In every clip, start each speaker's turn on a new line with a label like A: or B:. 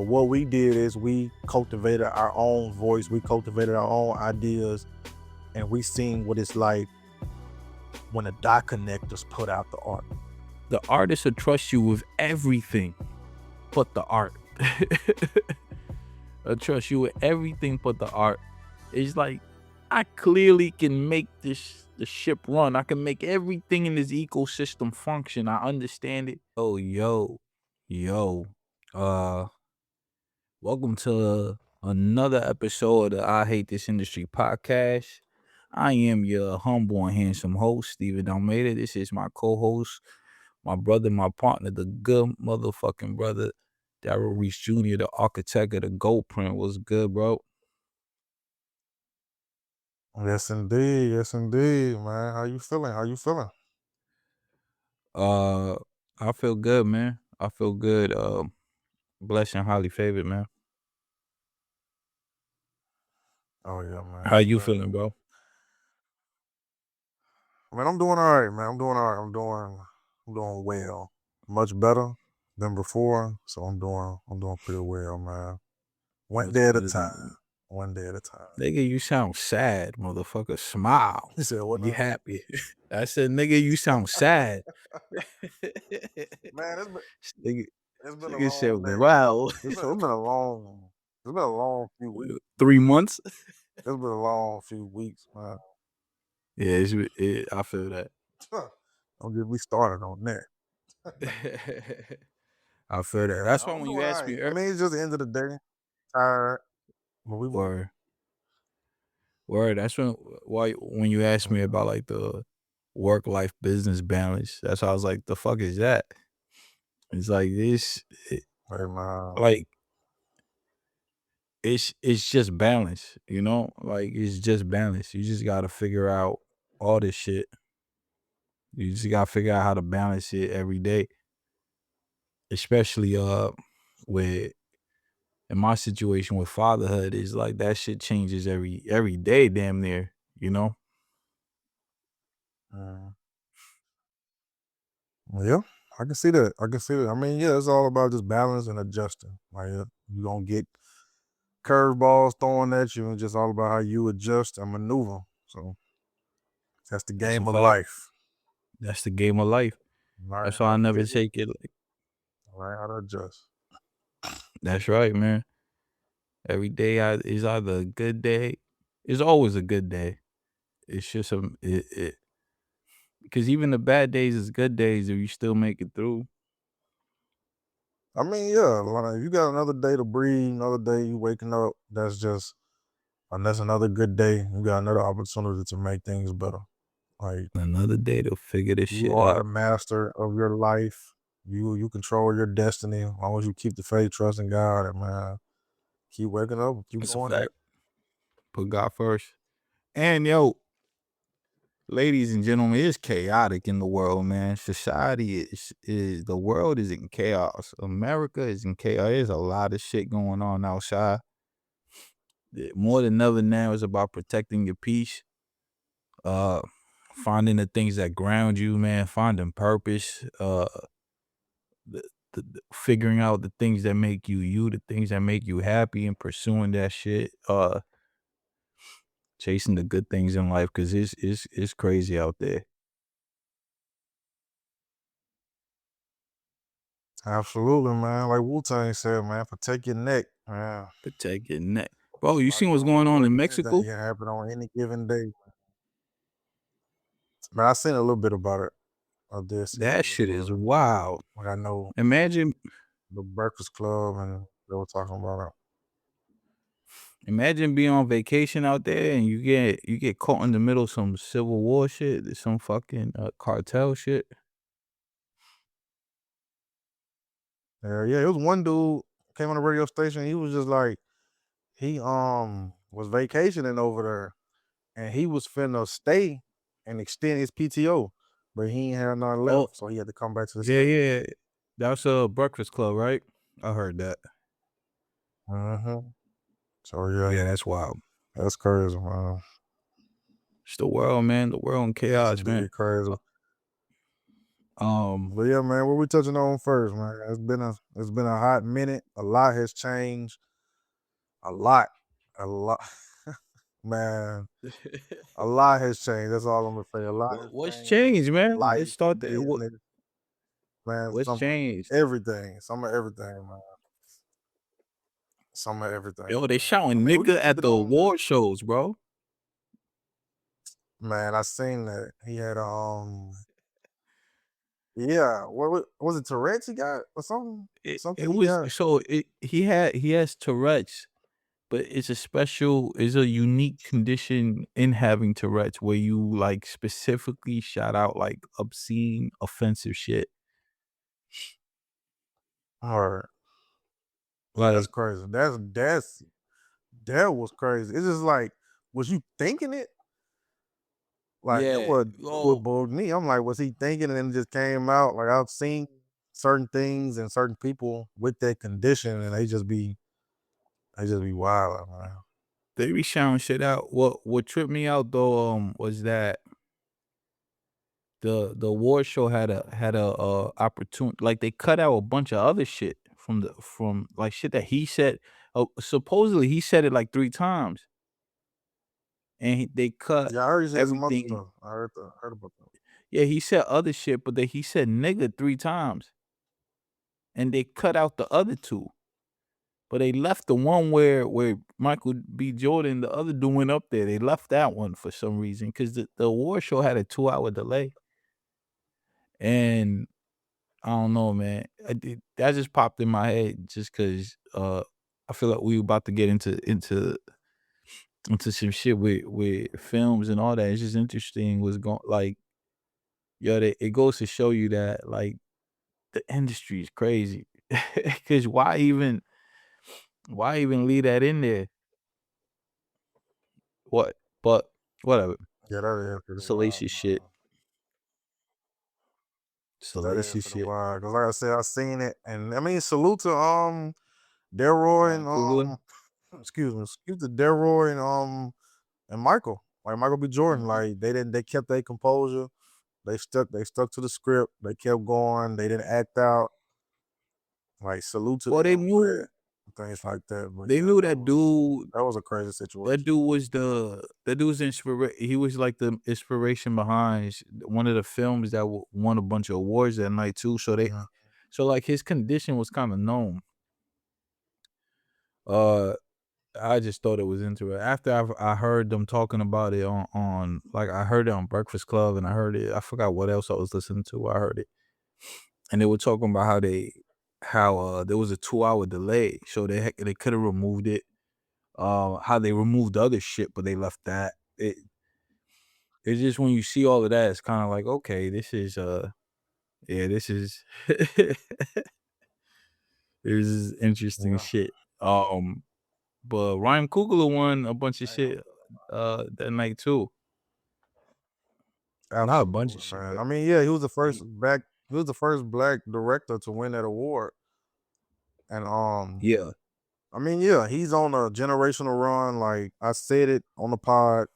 A: But what we did is we cultivated our own voice, we cultivated our own ideas, and we seen what it's like when the dot connectors put out the art.
B: The artist will trust you with everything but the art. I trust you with everything but the art. It's like, I clearly can make the ship run. I can make everything in this ecosystem function. I understand it. Oh, yo. Welcome to another episode of the I Hate This Industry podcast. I am your humble and handsome host, Stephen Almeida. This is my co-host, my brother, my partner, the good motherfucking brother, Darrell Reese Jr., the architect of the Gold Print. What's good, bro?
A: Yes, indeed. Yes, indeed, man. How you feeling?
B: I feel good, man. I feel good. Blessed and highly favored, man.
A: Oh, yeah, man.
B: How you feeling, bro?
A: Man, I'm doing all right, man. I'm doing all right. I'm doing well. Much better than before. So I'm doing pretty well, man. One day at a time.
B: Nigga, you sound sad, motherfucker. Smile.
A: You said what?
B: You happy. I said, nigga, you sound sad.
A: Man,
B: Nigga,
A: it's been a
B: nigga said,
A: long day.
B: wow.
A: It's been a long few weeks.
B: 3 months?
A: It's been a long few weeks, man.
B: Yeah, I feel that.
A: Don't get me started on that.
B: I feel that. That's why when you ask me,
A: I mean, it's just the end of the day. Tired. But we
B: Word. That's when you asked me about like the work-life business balance, that's how I was like, the fuck is that? It's like this, like it's just balance, you know? Like it's just balance. You just gotta figure out all this shit. You just gotta figure out how to balance it every day. Especially with in my situation with fatherhood, is like that shit changes every day, damn near, you know?
A: Yeah, I can see that. I mean, yeah, it's all about just balance and adjusting. Like you gonna get curveballs thrown at you, and just all about how you adjust and maneuver. So that's the game of life.
B: That's the game of life. That's why I never take it like.
A: Learn how to adjust.
B: That's right, man. Every day is either a good day. It's always a good day. It's just because even the bad days is good days if you still make it through.
A: I mean, yeah, like if you got another day to breathe, another day you waking up, that's another good day. You got another opportunity to make things better. Like
B: another day to figure this shit out.
A: You are the master of your life. You control your destiny. As long as you keep the faith, trust in God, and man, keep waking up, keep going.
B: Put God first. And yo, ladies and gentlemen, it's chaotic in the world, man. Society is the world is in chaos. America is in chaos. There's a lot of shit going on outside. More than ever now is about protecting your peace. Finding the things that ground you, man. Finding purpose. Figuring out the things that make you, the things that make you happy, and pursuing that shit. Chasing the good things in life, because it's crazy out there.
A: Absolutely, man. Like Wu-Tang said, man, protect your neck, man.
B: Protect your neck. Bro, you seen what's going on in Mexico?
A: That can happen on any given day. Man, I seen a little bit about it.
B: That shit is wild.
A: Like I know.
B: Imagine
A: the Breakfast Club, and they were talking about it.
B: Imagine being on vacation out there and you get caught in the middle of some civil war shit, some fucking cartel shit.
A: Yeah, it was one dude came on the radio station. He was just like, he was vacationing over there, and he was finna stay and extend his PTO, but he ain't had none left, so he had to come back to the state.
B: Yeah. That's a Breakfast Club, right? I heard that.
A: So yeah,
B: that's wild.
A: That's crazy, man.
B: It's the world, man. The world in chaos, man.
A: Crazy. But yeah, man, what we touching on first, man? It's been a hot minute. A lot has changed. A lot, a lot, man. A lot has changed. That's all I'm gonna say. A lot has
B: What's
A: changed.
B: changed, man? Let's
A: Life,
B: start there.
A: business, man.
B: What's changed?
A: Some of everything, man. Some of everything,
B: Yo, they
A: man. I
B: shouting
A: mean, we
B: nigga
A: can keep
B: at
A: it
B: the
A: on.
B: award shows, bro.
A: Man, I seen that he had yeah. What was it? Tourette's he got or something?
B: It
A: Something he
B: was
A: got.
B: so he has Tourette's, but it's a unique condition in having Tourette's where you like specifically shout out like obscene, offensive shit.
A: All right. Yeah, that's
B: Like,
A: crazy. That was crazy. It's just like, was you thinking it? Like that
B: yeah,
A: what
B: oh,
A: bugged me. I'm like, was he thinking and then it just came out? Like I've seen certain things and certain people with that condition and they just be wild, man.
B: they be shouting shit out. What tripped me out though, was that the award show had a opportunity like they cut out a bunch of other shit from like shit that he said. Supposedly he said it like 3 times, and they cut
A: Yeah, I heard you said some other
B: everything.
A: stuff. Heard about that.
B: Yeah, he said other shit, but then he said nigga 3 times, and they cut out the other two. But they left the one where Michael B. Jordan, the other dude went up there. They left that one for some reason because the award show had a 2 hour delay, and I don't know, man. That just popped in my head just because I feel like we about to get into some shit with films and all that. It's just interesting what's going like, yo, it goes to show you that like the industry is crazy. Cause why even leave that in there? What? But whatever.
A: Yeah, that is pretty wild,
B: Salacious shit.
A: man. That is
B: Salacious
A: pretty
B: shit.
A: wild. Cause like I said, I seen it, and I mean, salute to Darrell
B: Ryan
A: and
B: Coogler.
A: excuse to Darrell and Michael, like Michael B. Jordan,
B: Mhm.
A: like they kept their composure. They stuck to the script. They kept going. They didn't act out. Like salute to
B: Well,
A: them, man. Things like that. But
B: they
A: yeah,
B: knew
A: that
B: that
A: was
B: dude
A: that was a crazy
B: that
A: situation.
B: dude was that dude was he was like the inspiration behind one of the films that won a bunch of awards that night too.
A: Yeah.
B: So like his condition was kind of known. Uh, I just thought it was interesting. After I heard them talking about it on like I heard it on Breakfast Club and I heard it. I forgot what else I was listening to. I heard it, and they were talking about how there was a 2 hour delay, so they could have removed it. How they removed other shit, but they left that. It's just when you see all of that, it's kind of like, okay, this is yeah, this is this is interesting
A: Yeah.
B: shit. But Ryan Coogler won a bunch of
A: Damn.
B: shit that night too. Not a bunch of
A: Absolutely,
B: shit,
A: man.
B: but
A: I mean, yeah, he was the first
B: he
A: black. He was the first black director to win that award, and
B: yeah.
A: I mean, yeah, he's on a generational run. Like I said it on the pod,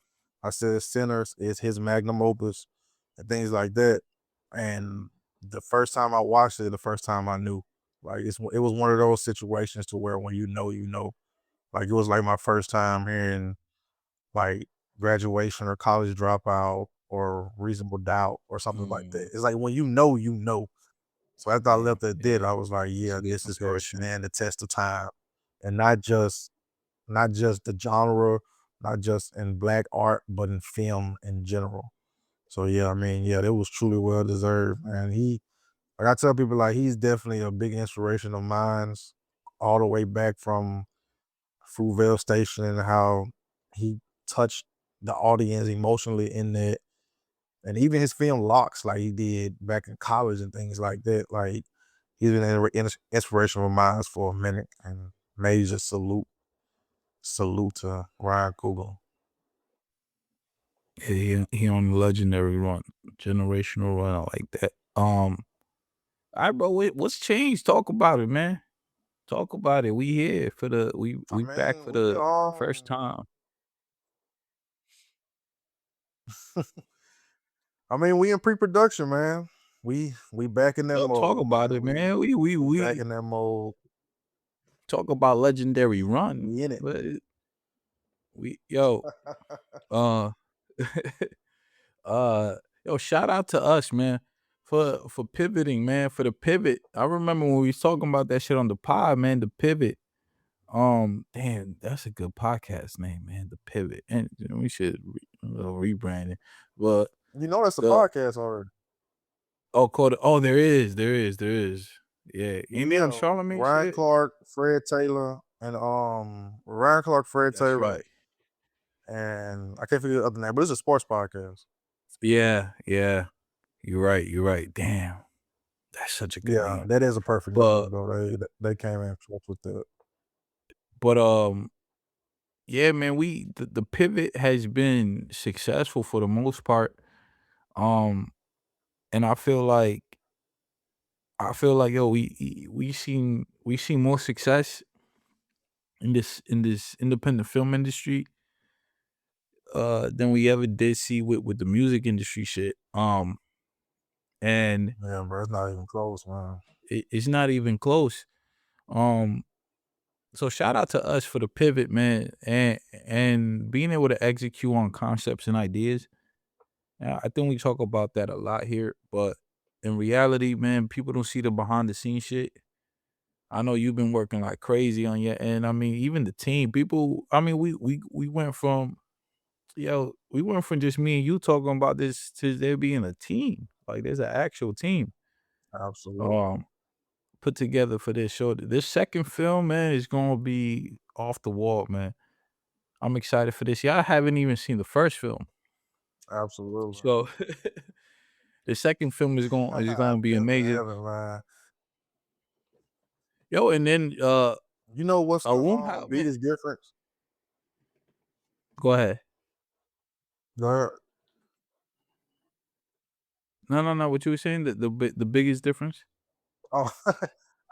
A: I said Sinners is his magnum opus and things like that. And the first time I watched it, the first time I knew, like it was one of those situations to where when you know, you know. Like it was like my first time hearing like graduation or college dropout or reasonable doubt or something like that.
B: Mm,
A: It's like when you know, you know. So after I
B: yeah,
A: left that
B: yeah.
A: did, I was like,
B: It's
A: yeah,
B: a good
A: this is gonna
B: comparison.
A: stand the test of time. And not just the genre, not just in black art, but in film in general. So yeah, I mean, yeah, that was truly well deserved. And like I tell people, like he's definitely a big inspiration of mine, all the way back from Fruitvale Station and how he touched the audience emotionally in that, and even his film Locks, like he did back in college and things like that. Like he's been an inspiration of mine for a minute, and major salute to Ryan Coogler.
B: Yeah, he on a legendary run, generational run. I like that. All right, bro. What's changed? Talk about it, man. Talk about it. We here for the
A: I
B: we back
A: mean,
B: for
A: we
B: the first time.
A: I mean, we in pre-production, man. we back in that
B: Yo, talk
A: mode,
B: about
A: man.
B: it, man. We
A: We back
B: we
A: in that mode.
B: talk about legendary run.
A: We in it.
B: But we yo, uh uh yo, shout out to us, man, for pivoting, man, for the pivot. I remember when we was talking about that shit on the pod, man, the pivot. Damn, that's a good podcast name, man. The pivot. And you know, we should a little rebranding. But
A: You know that's a
B: the
A: podcast already.
B: called there is. Yeah. Ain't they on
A: Yeah,
B: Charlemagne
A: Ryan
B: shit?
A: Clark, Fred Taylor, and Ryan Clark, Fred
B: That's
A: Taylor,
B: right.
A: and I can't figure the other name, but it's a sports podcast.
B: Yeah, yeah. You're right. Damn. That's such a good
A: Yeah,
B: name.
A: that is a perfect
B: But
A: name though. They came in close with that.
B: but yeah, man, the pivot has been successful for the most part. Um and I feel like yo, we seen more success in this independent film industry than we ever did see with the music industry shit. And
A: Yeah, bro, it's not even close, man.
B: it's not even close. Um so shout out to us for the pivot, man, and being able to execute on concepts and ideas. I think we talk about that a lot here, but in reality, man, people don't see the behind the scenes shit. I know you've been working like crazy on your end. I mean, even the team, people. I mean, we went from we went from just me and you talking about this to there being a team. Like there's an actual team
A: Absolutely,
B: um put together for this show. This second film, man, is gonna be off the wall, man. I'm excited for this. Yeah, I haven't even seen the first film,
A: absolutely.
B: so the second film is gonna be amazing.
A: Definitely, man.
B: Yo, and then
A: You know what's
B: a
A: the
B: room how man.
A: biggest difference?
B: Go ahead.
A: Go ahead.
B: No. What you were saying? The biggest difference?
A: Oh,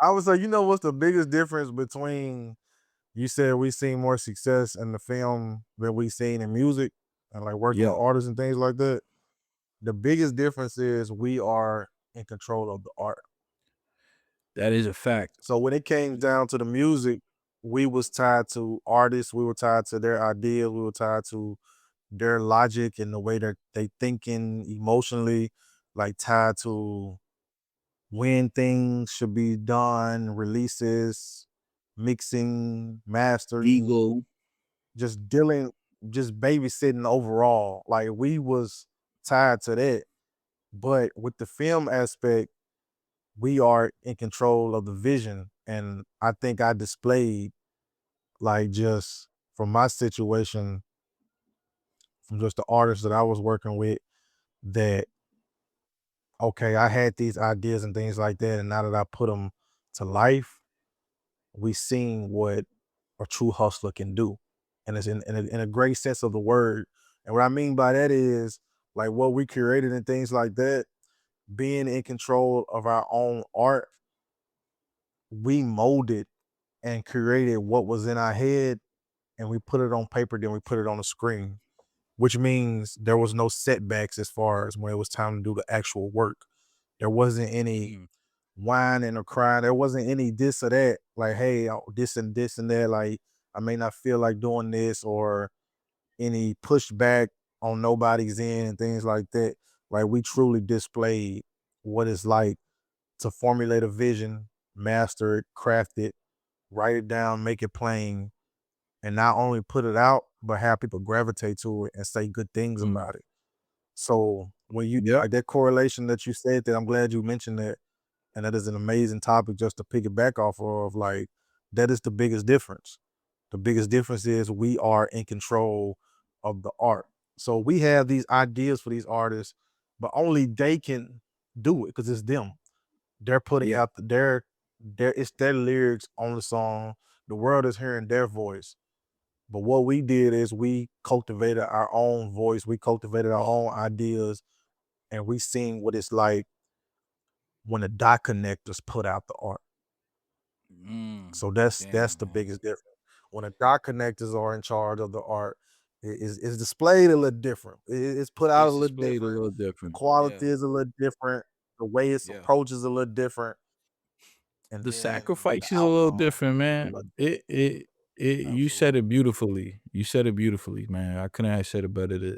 A: I was like, you know what's the biggest difference between you said we seen more success in the film than we seen in music and like working with
B: Yeah,
A: artists and things like that. The biggest difference is we are in control of the art.
B: that is a fact.
A: So when it came down to the music, we was tied to artists, we were tied to their ideas, we were tied to their logic and the way that they thinking emotionally, like tied to when things should be done, releases, mixing, mastering,
B: Ego.
A: just dealing, just babysitting overall. Like we was tied to that. But with the film aspect, we are in control of the vision. And I think I displayed like just from my situation, from just the artists that I was working with, that okay, I had these ideas and things like that, and now that I put them to life, we seen what a true hustler can do, and it's in a great sense of the word. And what I mean by that is like what we created and things like that, being in control of our own art, we molded and created what was in our head, and we put it on paper, then we put it on the screen, which means there was no setbacks as far as when it was time to do the actual work. There wasn't any
B: Mm,
A: whining or crying. There wasn't any this or that. Like, hey, this and that. Like, I may not feel like doing this, or any pushback on nobody's end and things like that. Like, we truly displayed what it's like to formulate a vision, master it, craft it, write it down, make it plain, and not only put it out, but have people gravitate to it and say good things
B: mm.
A: about it. So when you
B: Yep.
A: like that correlation that you said, that I'm glad you mentioned that, and that is an amazing topic just to piggyback off of. Like that is the biggest difference. The biggest difference is we are in control of the art. So we have these ideas for these artists, but only they can do it because it's them. They're putting
B: Yeah.
A: out their it's their lyrics on the song. The world is hearing their voice. But what we did is we cultivated our own voice, we cultivated our own ideas, and we seen what it's like when the dot connectors put out the art. So that's
B: Damn,
A: the
B: man.
A: biggest difference. When the dot connectors are in charge of the art, it's displayed a little different. It's put out a
B: It's
A: little
B: displayed a
A: different.
B: little
A: The
B: different. Yeah.
A: quality is a little different. the way it's
B: Yeah.
A: approached is a little different, and
B: The
A: then
B: sacrifice
A: the
B: is a little
A: outcome
B: different,
A: is a
B: man.
A: little
B: It you said
A: absolutely,
B: it beautifully. You said it beautifully, man. I couldn't have said it better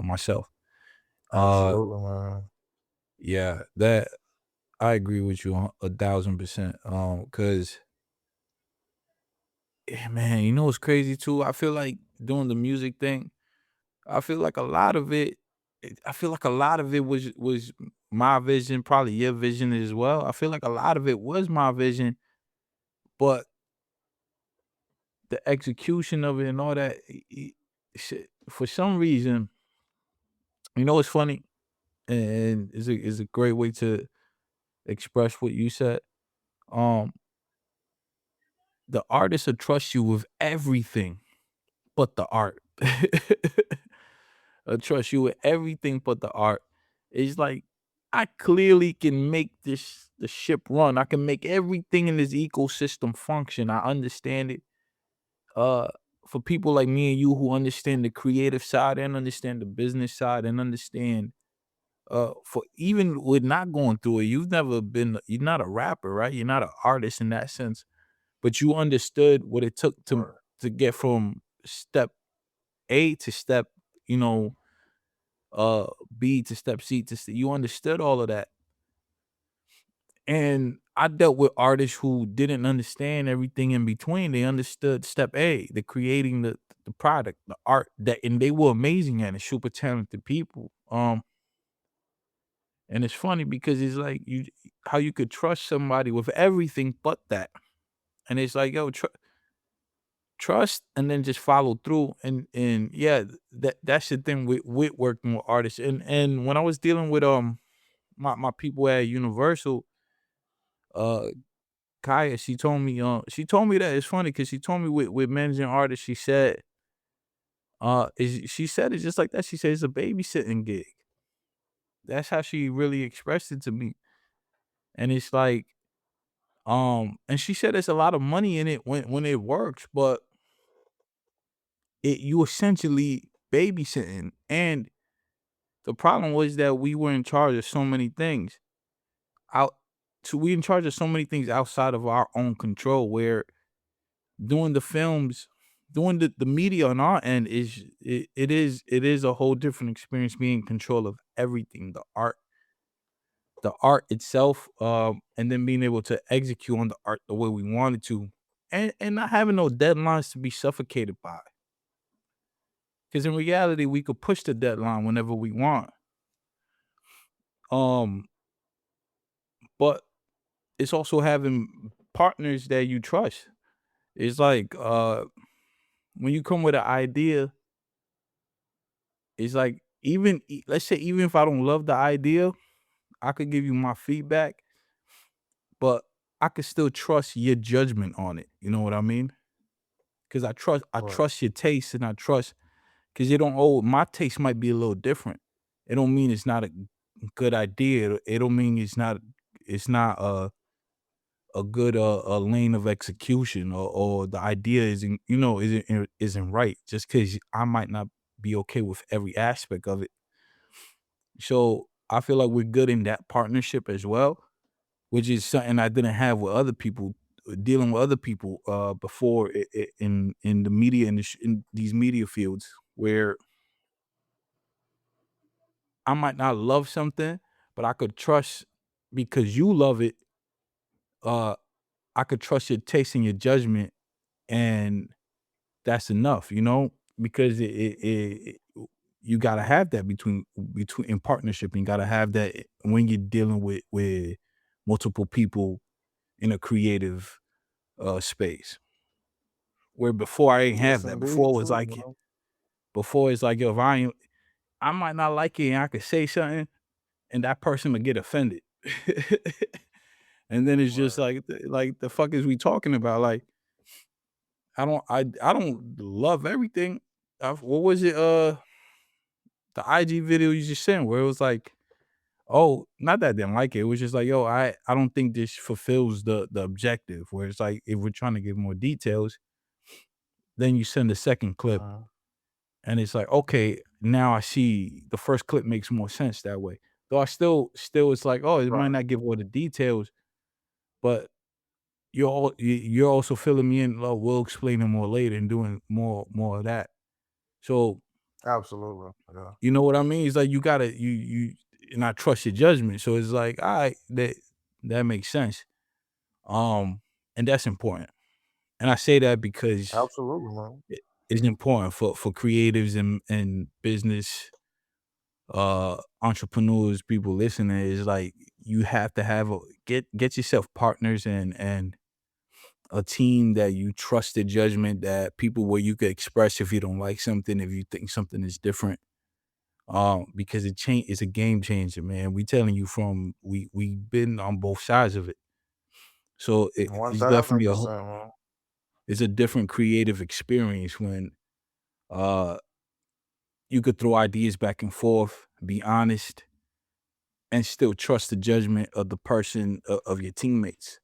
B: myself. Uh
A: absolutely, man.
B: yeah, that I agree with you 1,000%. Cause yeah, man, you know what's crazy too? I feel like doing the music thing, I feel like a lot of I feel like a lot of it was my vision, probably your vision as well. I feel like a lot of it was my vision, but the execution of it and all that, shit, for some reason, you know, it's funny and is a great way to express what you said. Um, the artist will trust you with everything but the art. I trust you with everything but the art. It's like I clearly can make the ship run. I can make everything in this ecosystem function. I understand it. Uh for people like me and you who understand the creative side and understand the business side and understand for even with not going through it, you're not a rapper, right? You're not an artist in that sense, but you understood what it took
A: Right.
B: to get from step A to step, you know, uh B to step C to you understood all of that. And I dealt with artists who didn't understand everything in between. They understood step A, the creating the product, the art that and they were amazing at it, super talented people. And it's funny because it's like you how you could trust somebody with everything but that. And it's like, yo, trust and then just follow through. And yeah, that's the thing with working with artists. And when I was dealing with my people at Universal, uh Kaya, she told me that it's funny because she told me with managing artists, she said it just like that. She said it's a babysitting gig. That's how she really expressed it to me. And it's like, and she said there's a lot of money in it when it works, but you essentially babysitting. And the problem was that we were in charge of so many things out. So we in charge of so many things outside of our own control. Where doing the films, doing the media on our end it is a whole different experience being in control of everything, the art itself, and then being able to execute on the art the way we wanted to, and not having no deadlines to be suffocated by. Because in reality, we could push the deadline whenever we want. Um, but it's also having partners that you trust. It's like when you come with an idea, it's like let's say even if I don't love the idea, I could give you my feedback, but I could still trust your judgment on it. You know what I mean? Because I
A: Right.
B: trust your taste, and I trust because you don't. Oh, my taste might be a little different. It don't mean it's not a good idea. It don't mean it's not a good a lane of execution, or the idea isn't isn't right just because I might not be okay with every aspect of it. So I feel like we're good in that partnership as well, which is something I didn't have with other people, dealing with other people before in the media in these media fields where I might not love something, but I could trust because you love it. Uh, I could trust your taste and your judgment, and that's enough, because you gotta have that between in partnership. And you gotta have that when you're dealing with multiple people in a creative space. Where before I ain't
A: Yes,
B: have that.
A: indeed, too. You know.
B: Before it's like, yo, if I might not like it, and I could say something, and that person would get offended. And then it's just
A: Right.
B: like the fuck is we talking about? Like I don't love everything. What was it? The IG video you just sent where it was like, oh, not that I didn't like it. It was just like, yo, I don't think this fulfills the objective. Where it's like if we're trying to give more details, then you send a second clip,
A: Uh,
B: and it's like, okay, now I see the first clip makes more sense that way. Though I still it's like, oh, it might
A: Right.
B: not give all the details, but you're also filling me in. Oh, we'll explain it more later and doing more of that. So
A: Absolutely. Yeah.
B: you know what I mean? It's like you gotta you and I trust your judgment. So it's like, all right, that makes sense. Um, and that's important. And I say that because
A: Absolutely, man.
B: it's important for creatives and business entrepreneurs, people listening, is like you have to have get yourself partners and a team that you trust the judgment, that people where you could express if you don't like something, if you think something is different. Because it's a game changer, man. We telling you from we've been on both sides of it. So
A: One
B: it's
A: thousand
B: definitely
A: percent, man.
B: it's a different creative experience when uh you could throw ideas back and forth, be honest, and still trust the judgment of the person of your teammates.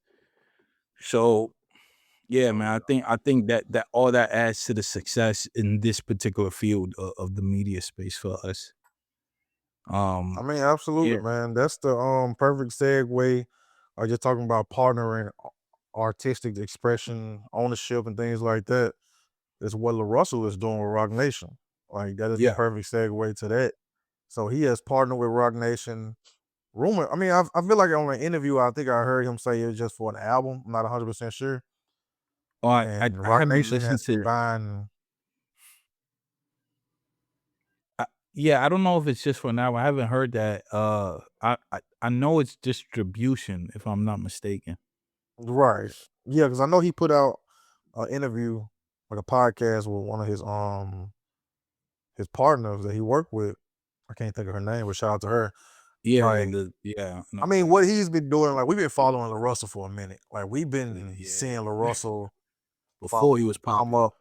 B: So yeah, man,
A: So
B: I think that all that adds to the success in this particular field of the media space for us.
A: I
B: Um,
A: mean, absolutely,
B: yeah,
A: man. That's the perfect segue. Are just talking about partnering, artistic expression, ownership, and things like that. Is what LaRussell is doing with Roc Nation. Like that is the
B: yeah.
A: perfect segue to that. So he has partnered with Roc Nation. Rumor. I mean, I feel like on an interview, I think I heard him say it was just for an album. I'm not 100% sure.
B: Oh,
A: And
B: I
A: Roc
B: haven't
A: Nation
B: listened
A: has been
B: to.
A: buying.
B: Yeah, I don't know if it's just for now. I haven't heard that. I know it's distribution, if I'm not mistaken.
A: Right. Yeah, because I know he put out an interview, like a podcast with one of his partners that he worked with. I can't think of her name, but shout out to her.
B: Yeah,
A: Like,
B: I
A: I
B: know.
A: mean, what he's been doing, like we've been following LaRussell for a minute. Like we've been seeing
B: Yeah,
A: LaRussell from
B: before he was
A: come
B: popular.
A: up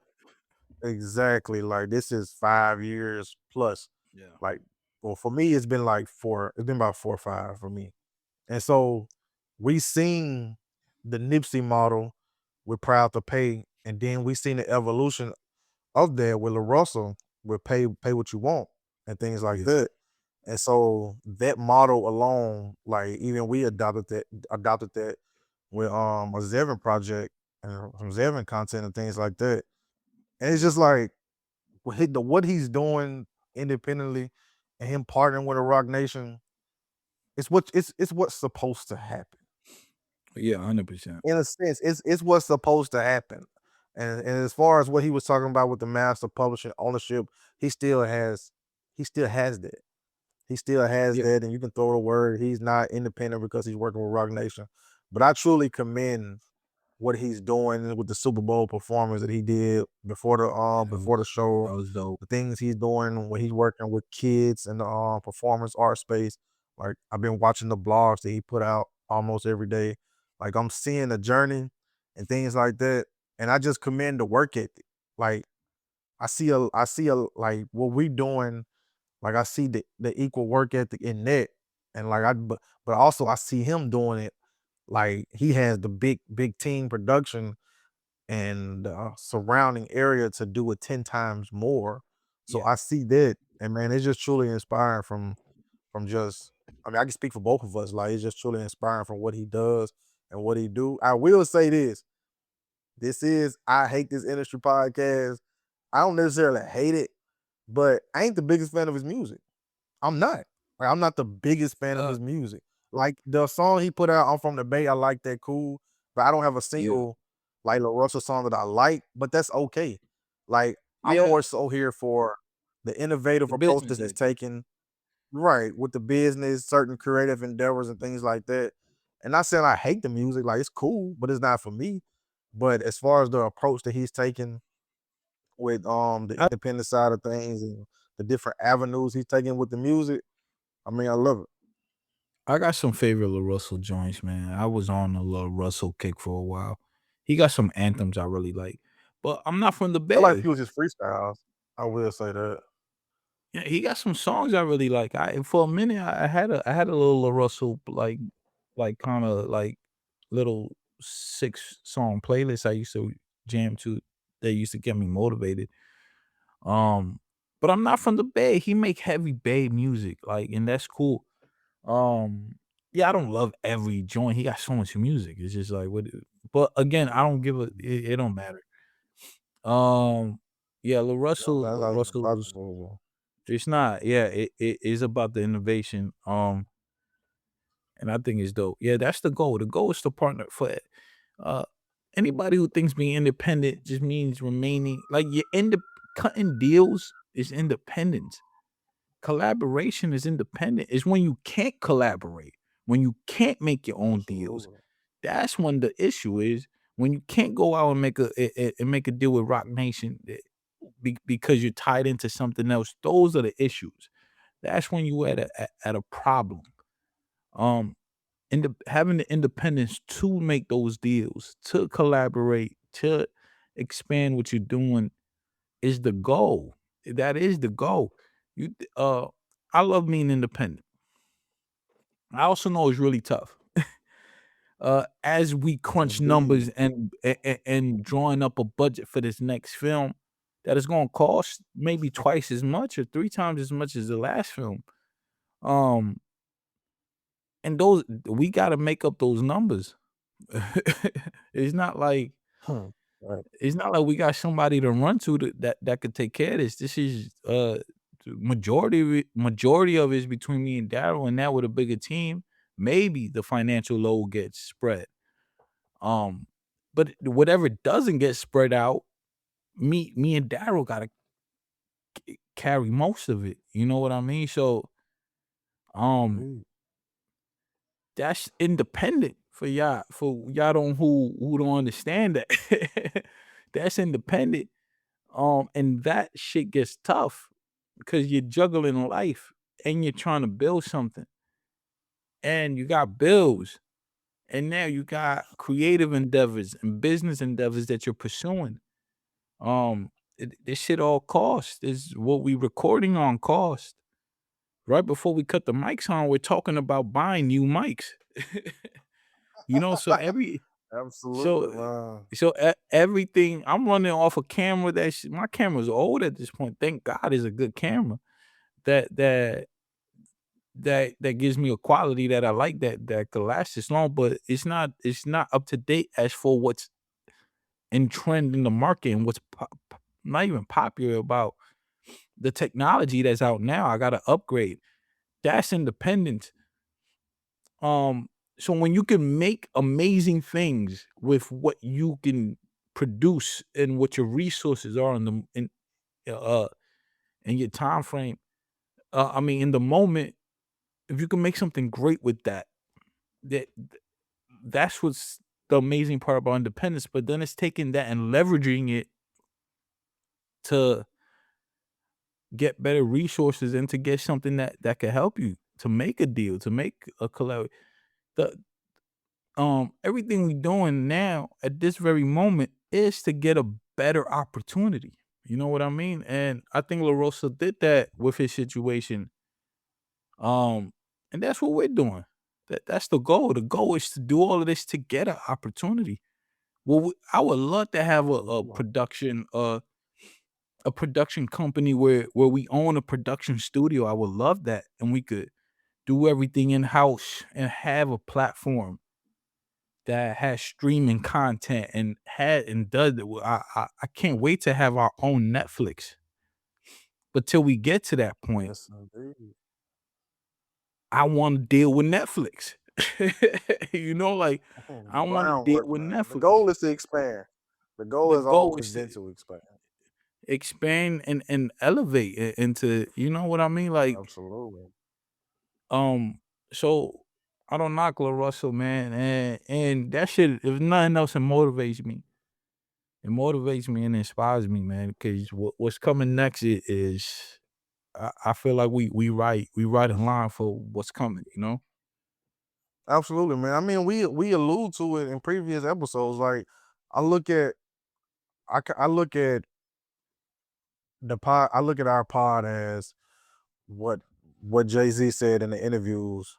A: exactly. Like this is 5 years plus.
B: Yeah,
A: Like, well, for me, it's been like four. It's been about 4 or 5 for me. And so we seen the Nipsey model with Proud to Pay, and then we seen the evolution of that with LaRussell with pay what you want and things like
B: yeah,
A: that. And so that model alone, like even we adopted that with a Zevin project and some Zevin content and things like that. And it's
B: yeah,
A: just like what he's doing independently and him partnering with a Rock Nation, it's what's supposed to happen.
B: yeah, 100%.
A: In a sense, it's what's supposed to happen. And as far as what he was talking about with the master publishing ownership, he still has he still has that. He still has
B: Yeah,
A: that, and you can throw the word. He's not independent because he's working with Rock Nation. But I truly commend what he's doing with the Super Bowl performance that he did
B: yeah,
A: before the show,
B: that was dope.
A: the things he's doing when he's working with kids in the performance art space. Like I've been watching the blogs that he put out almost every day. Like I'm seeing the journey and things like that, and I just commend the work ethic. Like I see a like what we doing. Like I see the equal work ethic in that, and like but also I see him doing it. Like he has the big team production and surrounding area to do it 10 times more. So
B: Yeah.
A: I see that, and man, it's just truly inspiring from just. I mean, I can speak for both of us. Like it's just truly inspiring from what he does and what he do. I will say this: this is I hate this industry podcast. I don't necessarily hate it, but I ain't the biggest fan of his music. I'm not. Like, I'm not the biggest fan of
B: Uh,
A: his music. Like the song he put out, "I'm from the Bay," I like that, cool. But I don't have a
B: yeah.
A: single like LaRussell song that I like. But that's okay. Like I'm
B: Yeah,
A: more so here for the innovative
B: the
A: approach
B: business
A: that he's
B: end.
A: taking, right, with the business, certain creative endeavors and things like that. And not saying I hate the music, like it's cool, but it's not for me. But as far as the approach that he's taking with the
B: I
A: independent side of things and the different avenues he's taking with the music, I mean, I love it.
B: I got some favorite LaRussell joints, man. I was on a LaRussell kick for a while. He got some anthems I really like, but I'm not from the
A: I like a
B: Bay.
A: few of his freestyles. I will say that.
B: Yeah, he got some songs I really like. I for a minute I had a little LaRussell like kind of like little 6 song playlist I used to jam to. They used to get me motivated. Um, but I'm not from the Bay. He make heavy Bay music, like, and that's cool. Yeah, I don't love every joint. He got so much music. It's just like what but again, I don't give a it don't matter. Um, yeah,
A: That's how it's
B: LaRussell's
A: possible.
B: it's not, yeah, it is about the innovation. And I think it's dope. Yeah, that's the goal. The goal is to partner for uh anybody who thinks being independent just means remaining like you're cutting deals is independence. Collaboration is independent. It's when you can't collaborate, when you can't make your own deals.
A: Absolutely.
B: That's when the issue is when you can't go out and make a deal with Roc Nation because you're tied into something else. Those are the issues. That's when you at a problem. Um, having the independence to make those deals, to collaborate, to expand what you're doing is the goal. That is the goal. You I love being independent. I also know it's really tough. As we crunch
A: Indeed.
B: numbers and drawing up a budget for this next film that is going to cost maybe twice as much or three times as much as the last film. Um, and those we got to make up those numbers. it's not like
A: Hmm. Right.
B: it's not like we got somebody to run to that could take care of this. This is the majority of it is between me and Darrell, and now with a bigger team, maybe the financial load gets spread. Um, but whatever doesn't get spread out, me and Darrell gotta carry most of it. You know what I mean? So um
A: Indeed.
B: that's independent for y'all don't who don't understand that. That's independent. And that shit gets tough because you're juggling life and you're trying to build something and you got bills and now you got creative endeavors and business endeavors that you're pursuing. This shit all cost. Is what we recording on cost. Right before we cut the mics on, we're talking about buying new mics. you know, so every so
A: Absolutely, man.
B: everything I'm running off a camera my camera's old at this point. Thank God it's a good camera that that that gives me a quality that I like that could last this long, but it's not up to date as for what's in trend in the market and what's not even popular about the technology that's out now. I got to upgrade. That's independent. Um, so when you can make amazing things with what you can produce and what your resources are uh in your time frame, I mean in the moment, if you can make something great with that that's what's the amazing part about independence. But then it's taking that and leveraging it to get better resources and to get something that could help you to make a deal, to make a collab. The everything we doing now at this very moment is to get a better opportunity. You know what I mean? And I think LaRussell did that with his situation. Um, and that's what we're doing. That's the goal. The goal is to do all of this to get an opportunity. Well, I would love to have
A: Absolutely.
B: a production company where we own a production studio. I would love that, and we could do everything in house and have a platform that has streaming content and had and does it. I can't wait to have our own Netflix. But till we get to that point,
A: Yes, indeed.
B: I want to deal with Netflix. Like I
A: The
B: want to deal
A: groundwork,
B: with
A: man. The
B: Netflix.
A: goal is to expand. The goal
B: The
A: has
B: goal
A: always
B: is to
A: been to expand.
B: expand and elevate into, you know what I mean? Like,
A: Absolutely.
B: um, so I don't knock LaRussell, man, and that shit, if nothing else, it motivates me. It motivates me and inspires me, man. Because what's coming next is I feel like we right in line for what's coming. You know?
A: Absolutely, man. I mean, we allude to it in previous episodes. Like, I look at I look at the pod. I look at our pod as what what Jay-Z said in the interviews.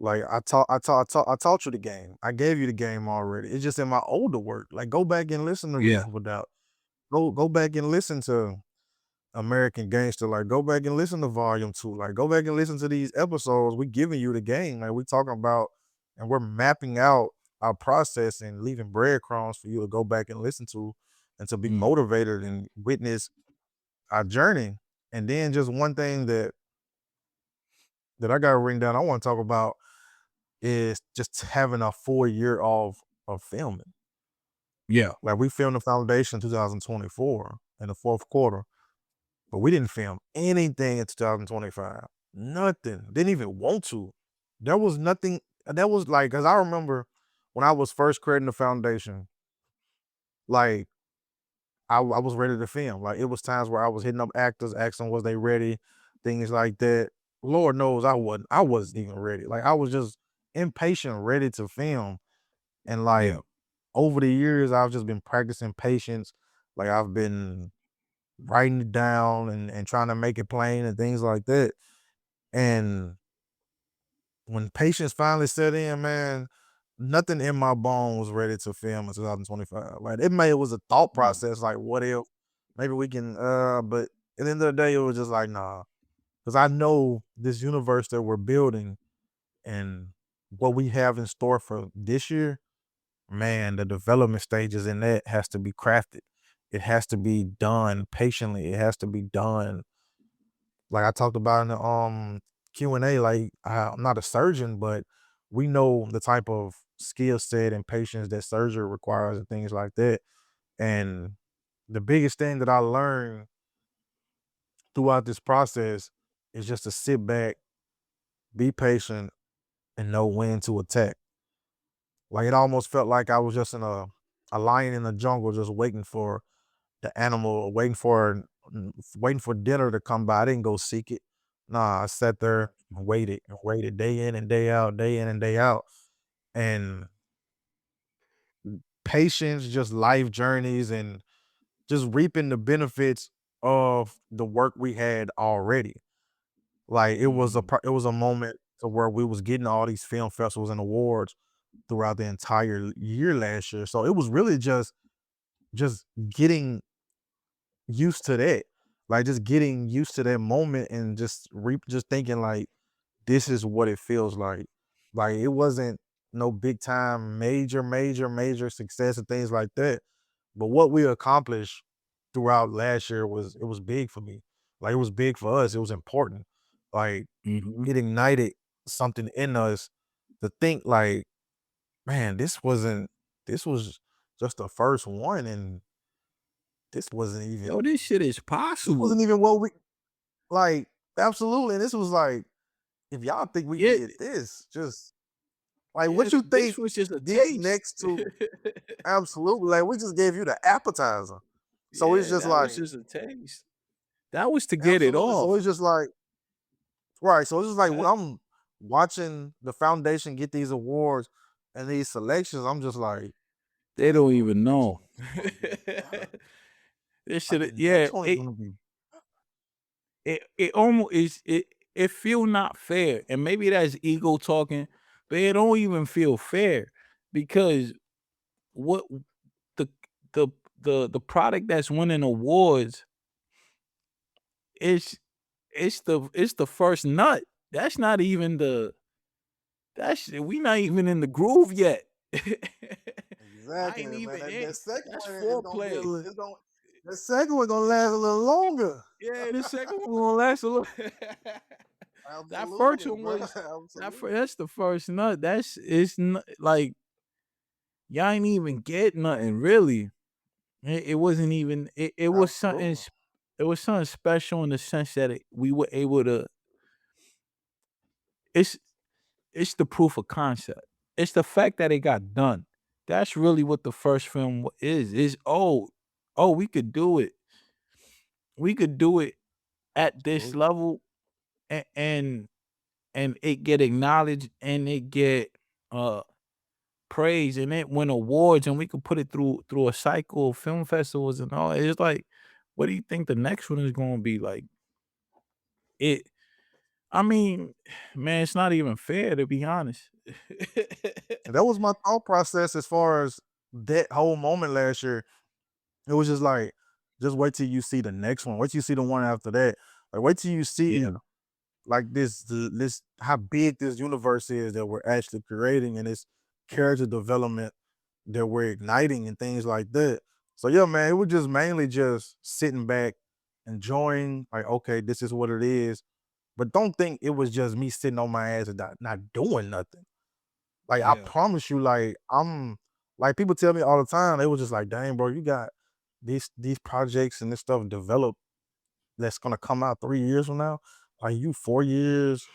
A: Like, I taught you the game. I gave you the game already. It's just in my older work. Like, go back and listen to
B: Yeah.
A: Reasonable Doubt. Go back and listen to American Gangster. Like, go back and listen to Volume 2. Like, go back and listen to these episodes. We giving you the game. Like, we talking about, and we're mapping out our process and leaving breadcrumbs for you to go back and listen to, and to be
B: Mm.
A: motivated and witness our journey. And then just one thing that I got written down, I want to talk about is just having a full year of filming.
B: Yeah.
A: Like, we filmed the foundation 2024 in the fourth quarter, but we didn't film anything in 2025. Nothing. Didn't even want to. There was nothing. That was like, cause I remember when I was first creating the foundation, like I was ready to film. Like, it was times where I was hitting up actors, asking was they ready, things like that. Lord knows I wasn't. I wasn't even ready. Like, I was just impatient, ready to film. And
B: Yeah.
A: like over the years, I've just been practicing patience. Like, I've been writing it down and trying to make it plain and things like that. And when patience finally set in, man, nothing in my bones was ready to film in 2025. Like, it was a thought
B: Mm.
A: process, like, what if maybe we can but at the end of the day, it was just like, nah. Because I know this universe that we're building and what we have in store for this year, man, the development stages in that has to be crafted. It has to be done patiently. It has to be done like I talked about in the Q&A. Like, I'm not a surgeon, but we know the type of skill set and patience that surgery requires and things like that. And the biggest thing that I learned throughout this process is just to sit back, be patient, and know when to attack. Like, it almost felt like I was just in a lion in the jungle, just waiting for the animal, waiting for dinner to come by. I didn't go seek it. Nah, I sat there and waited day in and day out, day in and day out. And patience, just life journeys, and just reaping the benefits of the work we had already. Like,
B: Mhm.
A: it was a moment to where we was getting all these film festivals and awards throughout the entire year last year. So it was really just getting used to that. Like, just getting used to that moment and just thinking like, this is what it feels like. Like, it wasn't no big time major success and things like that. But what we accomplished throughout last year was big for me. Like, it was big for us. It was important. Like,
B: Mhm.
A: it ignited something in us to think like, man, this was just the first one, and this wasn't
B: Yo,
A: even
B: this shit is
A: this
B: possible.
A: wasn't even what we like. Absolutely, and this was like, if y'all think we
B: Yeah,
A: did this, just like,
B: yeah,
A: what you
B: this
A: think
B: was just a
A: these
B: taste.
A: next two, absolutely, like, we just gave you the appetizer. So it's
B: Yeah,
A: just
B: that was
A: like,
B: just a taste. That was to get it
A: absolutely. So
B: off.
A: it's just like, right. So it's just like when I'm watching the foundation get these awards and these selections, I'm just like,
B: They
A: man,
B: don't
A: bro,
B: even
A: the next
B: know.
A: one is gonna be better.
B: This
A: Like,
B: should
A: the
B: yeah,
A: next one is
B: it
A: gonna be
B: it almost is it feel not fair. And maybe that's ego talking, but it don't even feel fair because what the the the product that's winning awards is it's the first nut. That's not even the that's we not even in the groove yet. I
A: exactly,
B: ain't
A: man.
B: even
A: That
B: in.
A: second
B: That's
A: one is gonna be a
B: foreplay.
A: little. It's gonna The second one gonna last a little longer.
B: Yeah, the second one gonna last a little. That first
A: Absolutely,
B: one
A: bro.
B: was
A: Absolutely.
B: that's the first nut. Like y'all ain't even get nothing really. It wasn't even. It was something.
A: Absolutely.
B: It was something special in the sense that we were able to. It's it's the proof of concept. It's the fact that it got done. That's really what the first film is. Is oh we could do it. We could do it at this
A: Absolutely.
B: level and it get acknowledged and it get uh praise and it win awards and we could put it through a cycle of film festivals and all. It's like, what do you think the next one is going to be like? It. I mean, man, it's not even fair to be honest.
A: And that was my thought process as far as that whole moment last year. It was just like, just wait till you see the next one. Wait till you see the one after that. Like wait till you see
B: Yeah.
A: like this how big this universe is that we're actually creating and this character development that we're igniting and things like that. So yeah, man, it was just mainly just sitting back, enjoying, like, okay, this is what it is. But don't think it was just me sitting on my ass and not doing nothing. Like I
B: Yeah.
A: promise you, like I'm like people tell me all the time, they was just like, dang, bro, you got these projects and this stuff developed that's gonna come out 3 years from now. Like you 4 years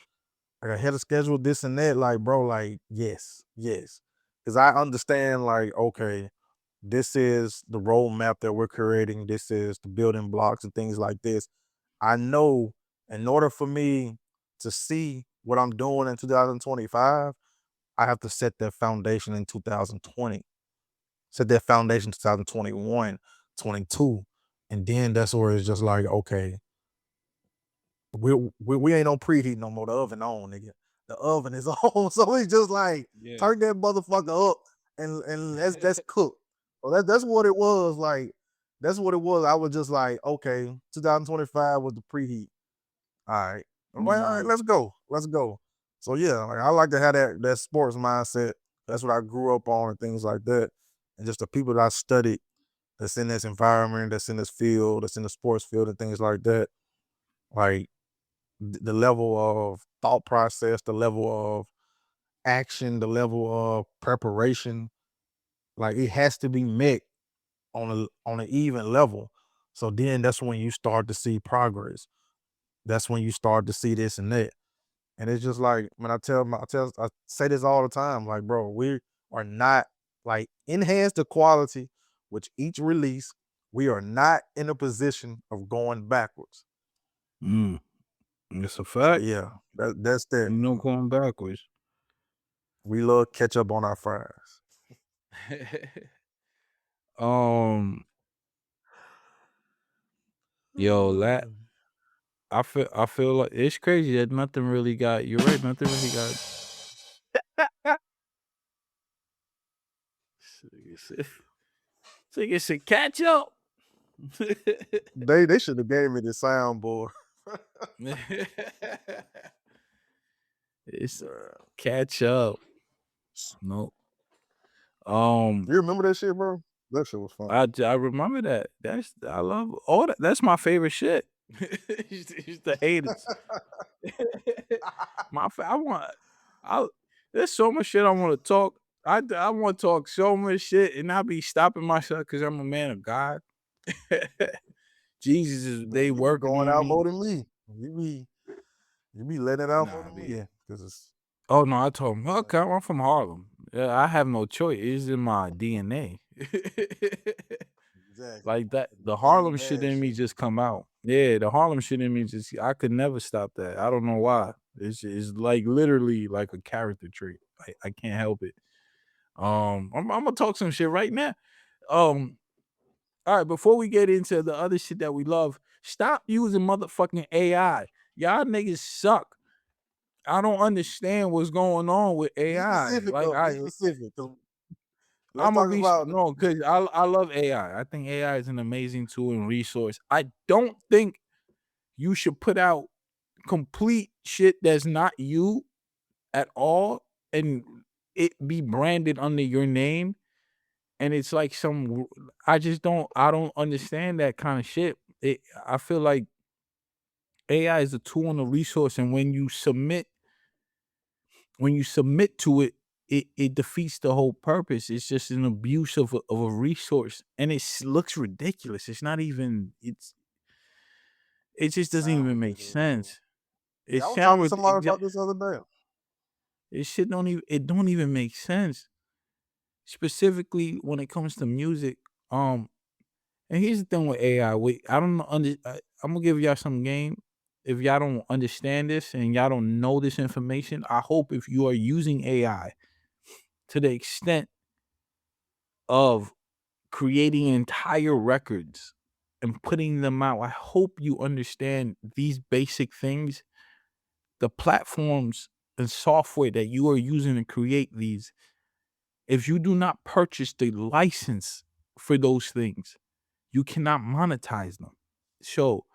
A: like ahead of schedule, this and that. Like, bro, like, yes, yes. Cause I understand, like, okay, this is the roadmap that we're creating. This is the building blocks and things like this. I know in order for me to see what I'm doing in 2025, I have to set that foundation in 2020, set that foundation 2021, 22. And then that's where it's just like, okay, we ain't on preheat no more. The oven on, nigga. The oven is on. So we just like
B: Yeah.
A: turn that motherfucker up and let's cook. So that's what it was. Like that's what it was. I was just like, okay, 2025 was the preheat. All right. All right, let's go. Let's go. So yeah, like I like to have that sports mindset. That's what I grew up on and things like that. And just the people that I studied that's in this environment, that's in this field, that's in the sports field and things like that. Like the level of thought process, the level of action, the level of preparation, like it has to be met on an even level. So then that's when you start to see progress. That's when you start to see this and that. And it's just like when I say this all the time, like, bro, we are not like enhance the quality with each release. We are not in a position of going backwards.
B: Mm. It's a
A: So
B: fact.
A: yeah, that's that.
B: No going backwards.
A: We love ketchup on our fries.
B: um, yo, I feel like it's crazy that nothing really got. You're right. Nothing really got. So you should catch up.
A: They should have gave me the soundboard.
B: It's
A: Yeah.
B: catch up. No. Um,
A: You remember that shit, bro? That shit was fun.
B: I remember that. I love all that. That's my favorite shit. It's the 80s. I want. I There's so much shit I want to talk. I want to talk so much shit, and I be stopping myself because I'm a man of God. Jesus is
A: Man,
B: they
A: you be
B: working
A: going
B: on
A: out
B: me.
A: more than me. You be letting it out more
B: Nah,
A: than me.
B: be.
A: Yeah, because it's
B: Oh no, I told him, okay,
A: uh,
B: I'm from Harlem. Yeah, I have no choice. It's in my DNA.
A: exactly
B: Like that,
A: the
B: the
A: big
B: Harlem shit
A: bad
B: in me
A: shit.
B: just come out. Yeah, the Harlem shit in me just I could never stop that. I don't know why. It's like literally like a character trait. I can't help it. I'm gonna talk some shit right now. Um, all right, before we get into the other shit that we love, stop using motherfucking AI. Y'all niggas suck. I don't understand what's going on with
A: Be
B: AI.
A: specific
B: Like
A: though. Be specific. 'Cause let's
B: I'm gonna
A: talk
B: be
A: about the
B: no, because I love AI. I think AI is an amazing tool and resource. I don't think you should put out complete shit that's not you at all and it be branded under your name. And it's like I don't understand that kind of shit. I feel like AI is a tool and a resource, and when you submit to it, it defeats the whole purpose. It's just an abuse of a resource, and looks ridiculous. It's not even. It just doesn't
A: sound
B: even make
A: ridiculous, bro.
B: sense. It
A: Yeah, I was talking to
B: sounds.
A: somebody about this the other day.
B: It shit don't even. It don't even make sense. Specifically when it comes to music. And here's the thing with AI. I don't know. I'm gonna give y'all some game. If y'all don't understand this and y'all don't know this information, I hope if you are using AI to the extent of creating entire records and putting them out, I hope you understand these basic things. The platforms and software that you are using to create these, if you do not purchase the license for those things, you cannot monetize them. So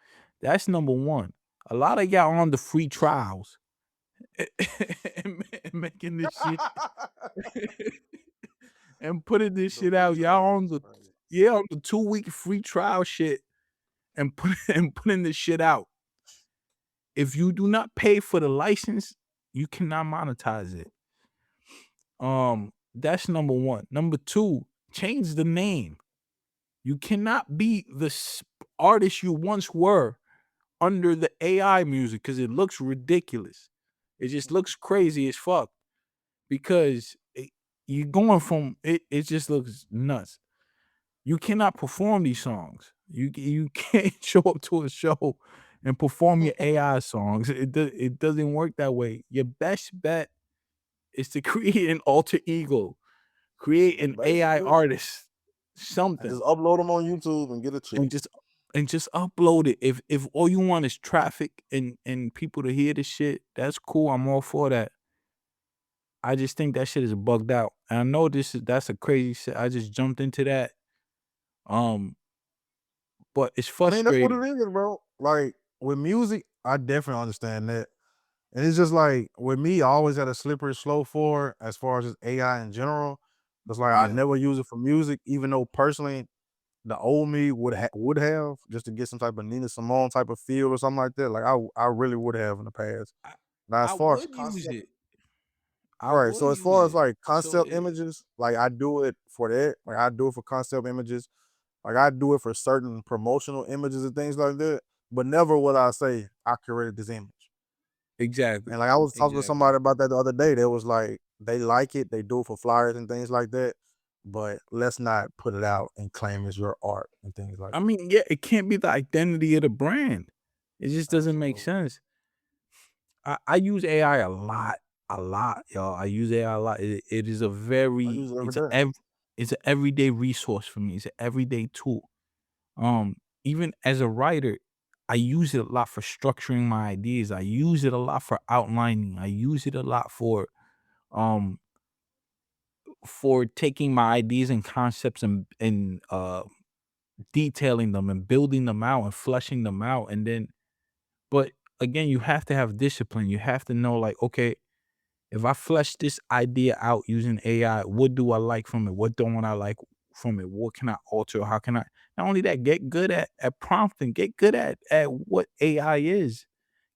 B: that's number one. A lot of y'all on the free trials and making this shit and putting this
A: The
B: shit
A: free
B: out. Y'all
A: trial
B: on
A: is
B: the
A: crazy.
B: yeah, on the 2-week free trial shit and put and putting this shit out. If you do not pay for the license, you cannot monetize it. That's number one. Number two, change the name. You cannot be the artist you once were under the AI music because it looks ridiculous. It just looks crazy as fuck because you're going from it. It just looks nuts. You cannot perform these songs. You can't show up to a show and perform your AI songs. It doesn't work that way. Your best bet is to create an alter ego, create an AI
A: Basically,
B: artist,
A: and just
B: something,
A: upload them on YouTube and get a check.
B: and just upload it. If all you want is traffic and people to hear the shit, that's cool. I'm all for that. I just think that shit is bugged out. And I know that's a crazy shit. I just jumped into that. Um, but it's
A: I mean, that's what
B: frustrating.
A: it is, bro. Like with music, I definitely understand that. And it's just like with me, I always had a slippery slope for it as far as just AI in general. It's like I
B: Yeah.
A: never use it for music, even though personally the old me would have just to get some type of Nina Simone type of feel or something like that. Like I really would have in the past.
B: I,
A: Now as
B: I
A: far as
B: would use
A: concept,
B: it. I
A: right?
B: would
A: So as far
B: use
A: as
B: it.
A: like
B: So
A: concept images, like I do it for that. Like I do it for concept images. Like I do it for certain promotional images and things like that. But never would I say I created this image.
B: exactly.
A: And like I was talking to
B: Exactly.
A: somebody about that the other day. They was like, they like it, they do it for flyers and things like that. But let's not put it out and claim it's your art and things like
B: I
A: that.
B: mean, yeah, it can't be the identity of the brand. It just doesn't make
A: Absolutely.
B: sense. I use AI a lot, y'all. I use AI a lot. It is a
A: I
B: very
A: use it every day.
B: it's an everyday resource for me. It's an everyday tool. Um, Even as a writer, I use it a lot for structuring my ideas. I use it a lot for outlining. I use it a lot um for taking my ideas and concepts and detailing them and building them out and fleshing them out. And then, but again, you have to have discipline. You have to know, like, okay, if I flesh this idea out using AI, what do I like from it? What don't I like from it? What can I alter? How can I not only that, get good at prompting, get good at what AI is,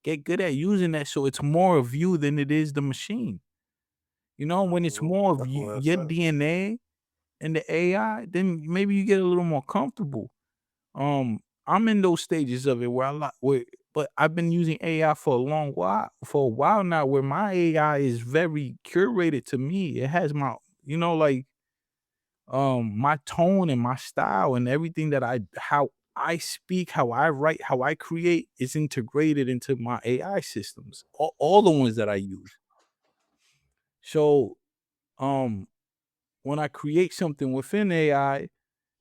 B: get good at using that so it's more of you than it is the machine. You know, when it's
A: Absolutely.
B: more of
A: That's
B: you,
A: what I
B: your
A: said.
B: DNA and the AI, then maybe you get a little more comfortable. I'm in those stages of it where but I've been using AI for a while now, where my AI is very curated to me. It has my, like, my tone and my style and everything that how I speak, how I write, how I create is integrated into my AI systems, all the ones that I use. So, um, when I create something within AI,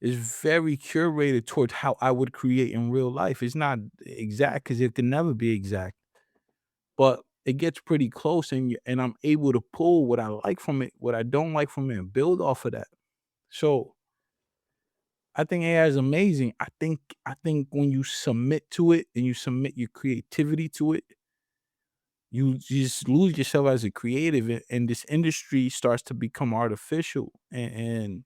B: is very curated towards how I would create in real life. It's not exact because it can never be exact, but it gets pretty close, and I'm able to pull what I like from it, what I don't like from it, and build off of that. So I think AI is amazing. I think when you submit to it and you submit your creativity to it, you just lose yourself as a creative, and this industry starts to become artificial, and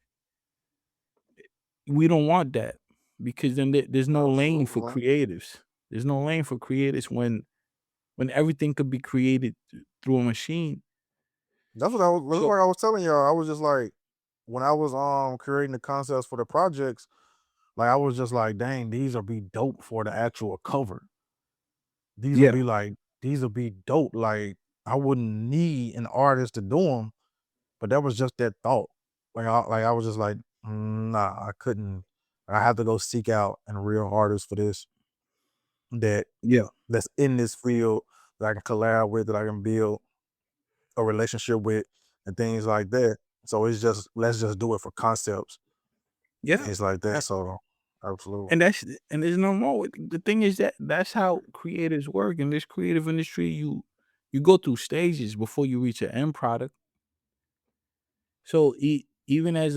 B: we don't want that because then there's no lane
A: Absolutely,
B: for
A: man.
B: creatives. There's no lane for creatives when everything could be created through a machine.
A: That's
B: So
A: like I was telling y'all. I was just like when I was creating the concepts for the projects, like I was just like, dang, these will be dope for the actual cover. These will
B: yeah,
A: be like these will be dope. Like I wouldn't need an artist to do them, but that was just that thought. Like I was just like, nah, I couldn't. I have to go seek out a real artist for this that
B: yeah,
A: that's in this field that I can collab with, that I can build a relationship with, and things like that. So it's just let's just do it for concepts,
B: yeah.
A: things like that.
B: A-
A: So absolutely,
B: And that's and there's no more. The thing is that that's how creators work in this creative industry. You go through stages before you reach an end product. So even as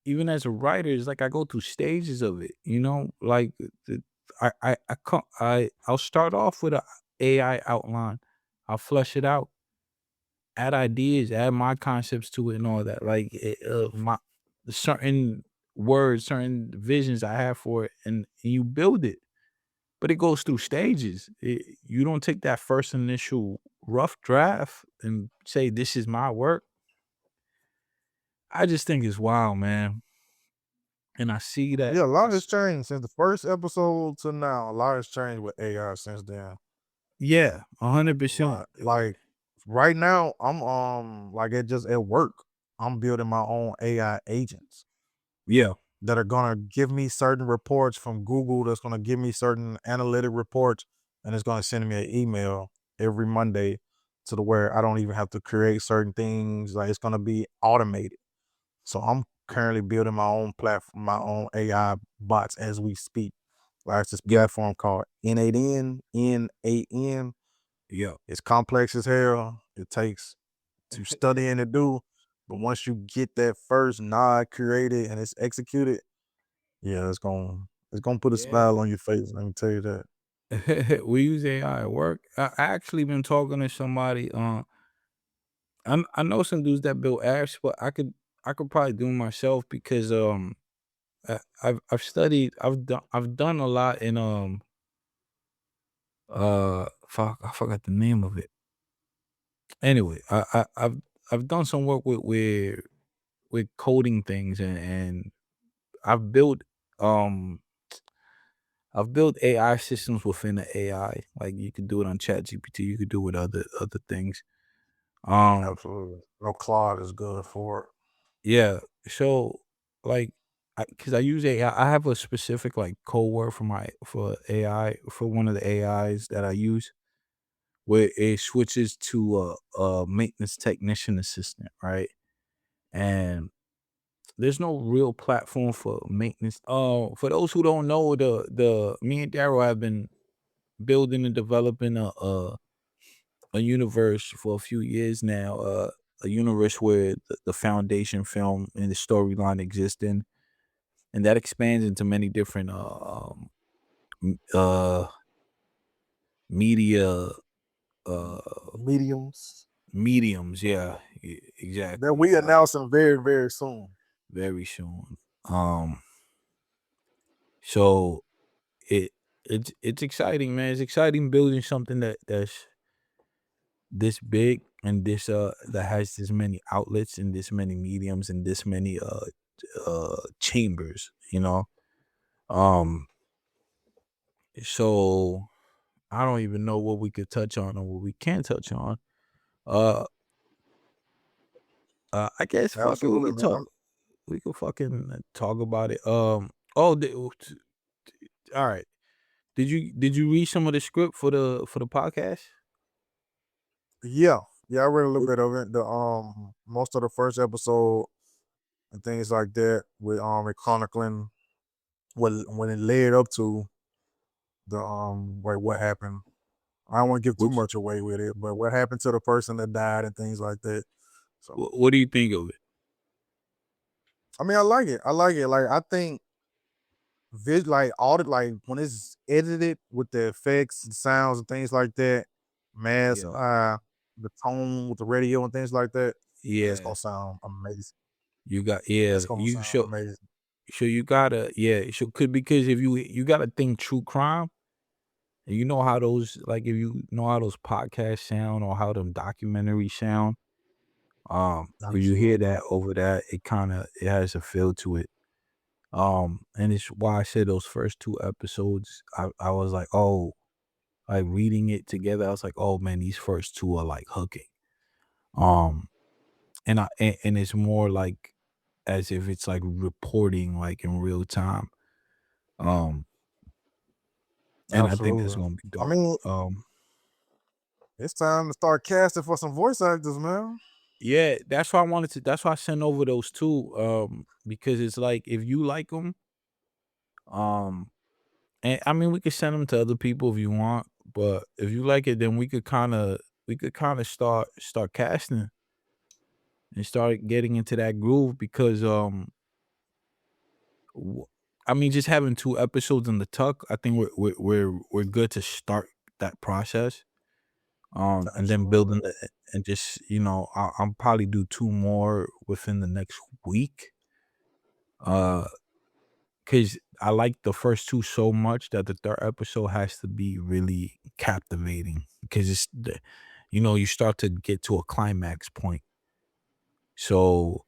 B: even as a writer, it's like I go through stages of it, you know? Like I'll start off with a AI outline. I'll flush it out, add ideas, add my concepts to it and all that. Like my certain words, certain visions I have for it, and you build it. But it goes through stages. You don't take that first initial rough draft and say this is my work. I just think it's wild, man. And I see that.
A: Yeah, a lot has changed since the first episode to now. A lot has changed with AI since then.
B: Yeah,
A: A
B: 100%.
A: lot. Like right now, I'm like it just at work. I'm building my own AI agents
B: Yeah,
A: that are gonna give me certain reports from Google. That's gonna give me certain analytic reports, and it's gonna send me an email every Monday to the where I don't even have to create certain things. Like it's gonna be automated. So I'm currently building my own platform, my own AI bots as we speak. Like it's this
B: yeah,
A: platform called N8N, N8N.
B: yeah.
A: It's complex as hell. It takes to study and to do. But once you get that first nod created and it's executed, yeah, it's gonna put a
B: Yeah.
A: smile on your face. Let me tell you that.
B: We use AI at work. I actually been talking to somebody. I know some dudes that build apps, but I could probably do it myself because I've studied. I've done a lot in fuck, I forgot the name of it. Anyway, I've done some work with coding things, and I've built um I've built AI systems within the AI. Like you could do it on ChatGPT, you could do it with other things. Um
A: Absolutely. No, Claude is good for it.
B: yeah. So like because I use AI, I have a specific like code word for AI for one of the AIs that I use where it switches to a maintenance technician assistant, right? And there's no real platform for maintenance. For those who don't know, the me and Darrell have been building and developing a universe for a few years now. A universe where the foundation film and the storyline exist in, and that expands into many different m- uh media
A: Mediums
B: mediums. Yeah,
A: that
B: exactly.
A: we announcing very, very soon.
B: Very soon. Um, so it it's exciting, man. It's exciting building something that's this big and this that has this many outlets and this many mediums and this many chambers, you know. Um, so I don't even know what we could touch on or what we can't touch on. Uh, I guess fuck it, we
A: Absolutely,
B: could
A: man.
B: talk. We could fucking talk about it. Oh, all right. Did you read some of the script for the podcast?
A: Yeah, yeah, I read a little bit of it. The most of the first episode and things like that with chronicling when it led up to the wait, what happened. I don't want to give too
B: Which
A: much away with it, but what happened to the person that died and things like that. So
B: what do you think of it?
A: I mean, I like it. I like it. Like I think like all the like when it's edited with the effects and sounds and things like that, mass
B: Yeah.
A: the tone with the radio and things like that, man, it's
B: Yeah.
A: gonna sound amazing.
B: You got
A: It's
B: yeah,
A: gonna
B: you
A: sound
B: show
A: amazing.
B: so you gotta yeah, so could because if you gotta think true crime, and you know how those like if you know how those podcasts sound or how them documentaries sound, when you hear
A: Absolutely.
B: that over that, it has a feel to it. And it's why I said those first two episodes, I was like, oh, like reading it together, I was like, oh man, these first two are like hooking. Um, and it's more like as if it's like reporting like in real time. Um, and I think that's
A: Absolutely.
B: gonna be
A: I
B: dope.
A: mean, it's time to start casting for some voice actors, man.
B: Yeah, that's why I wanted to. That's why I sent over those two. Because it's like if you like them, um, and I mean we could send them to other people if you want, but if you like it, then we could kind of start casting and start getting into that groove because I mean, just having 2 episodes in the tuck, I think we're good to start that process. And then building
A: Absolutely.
B: the and just, I'll probably do 2 more within the next week. Uh, cause I like the first 2 so much that the 3rd episode has to be really captivating because you start to get to a climax point. So,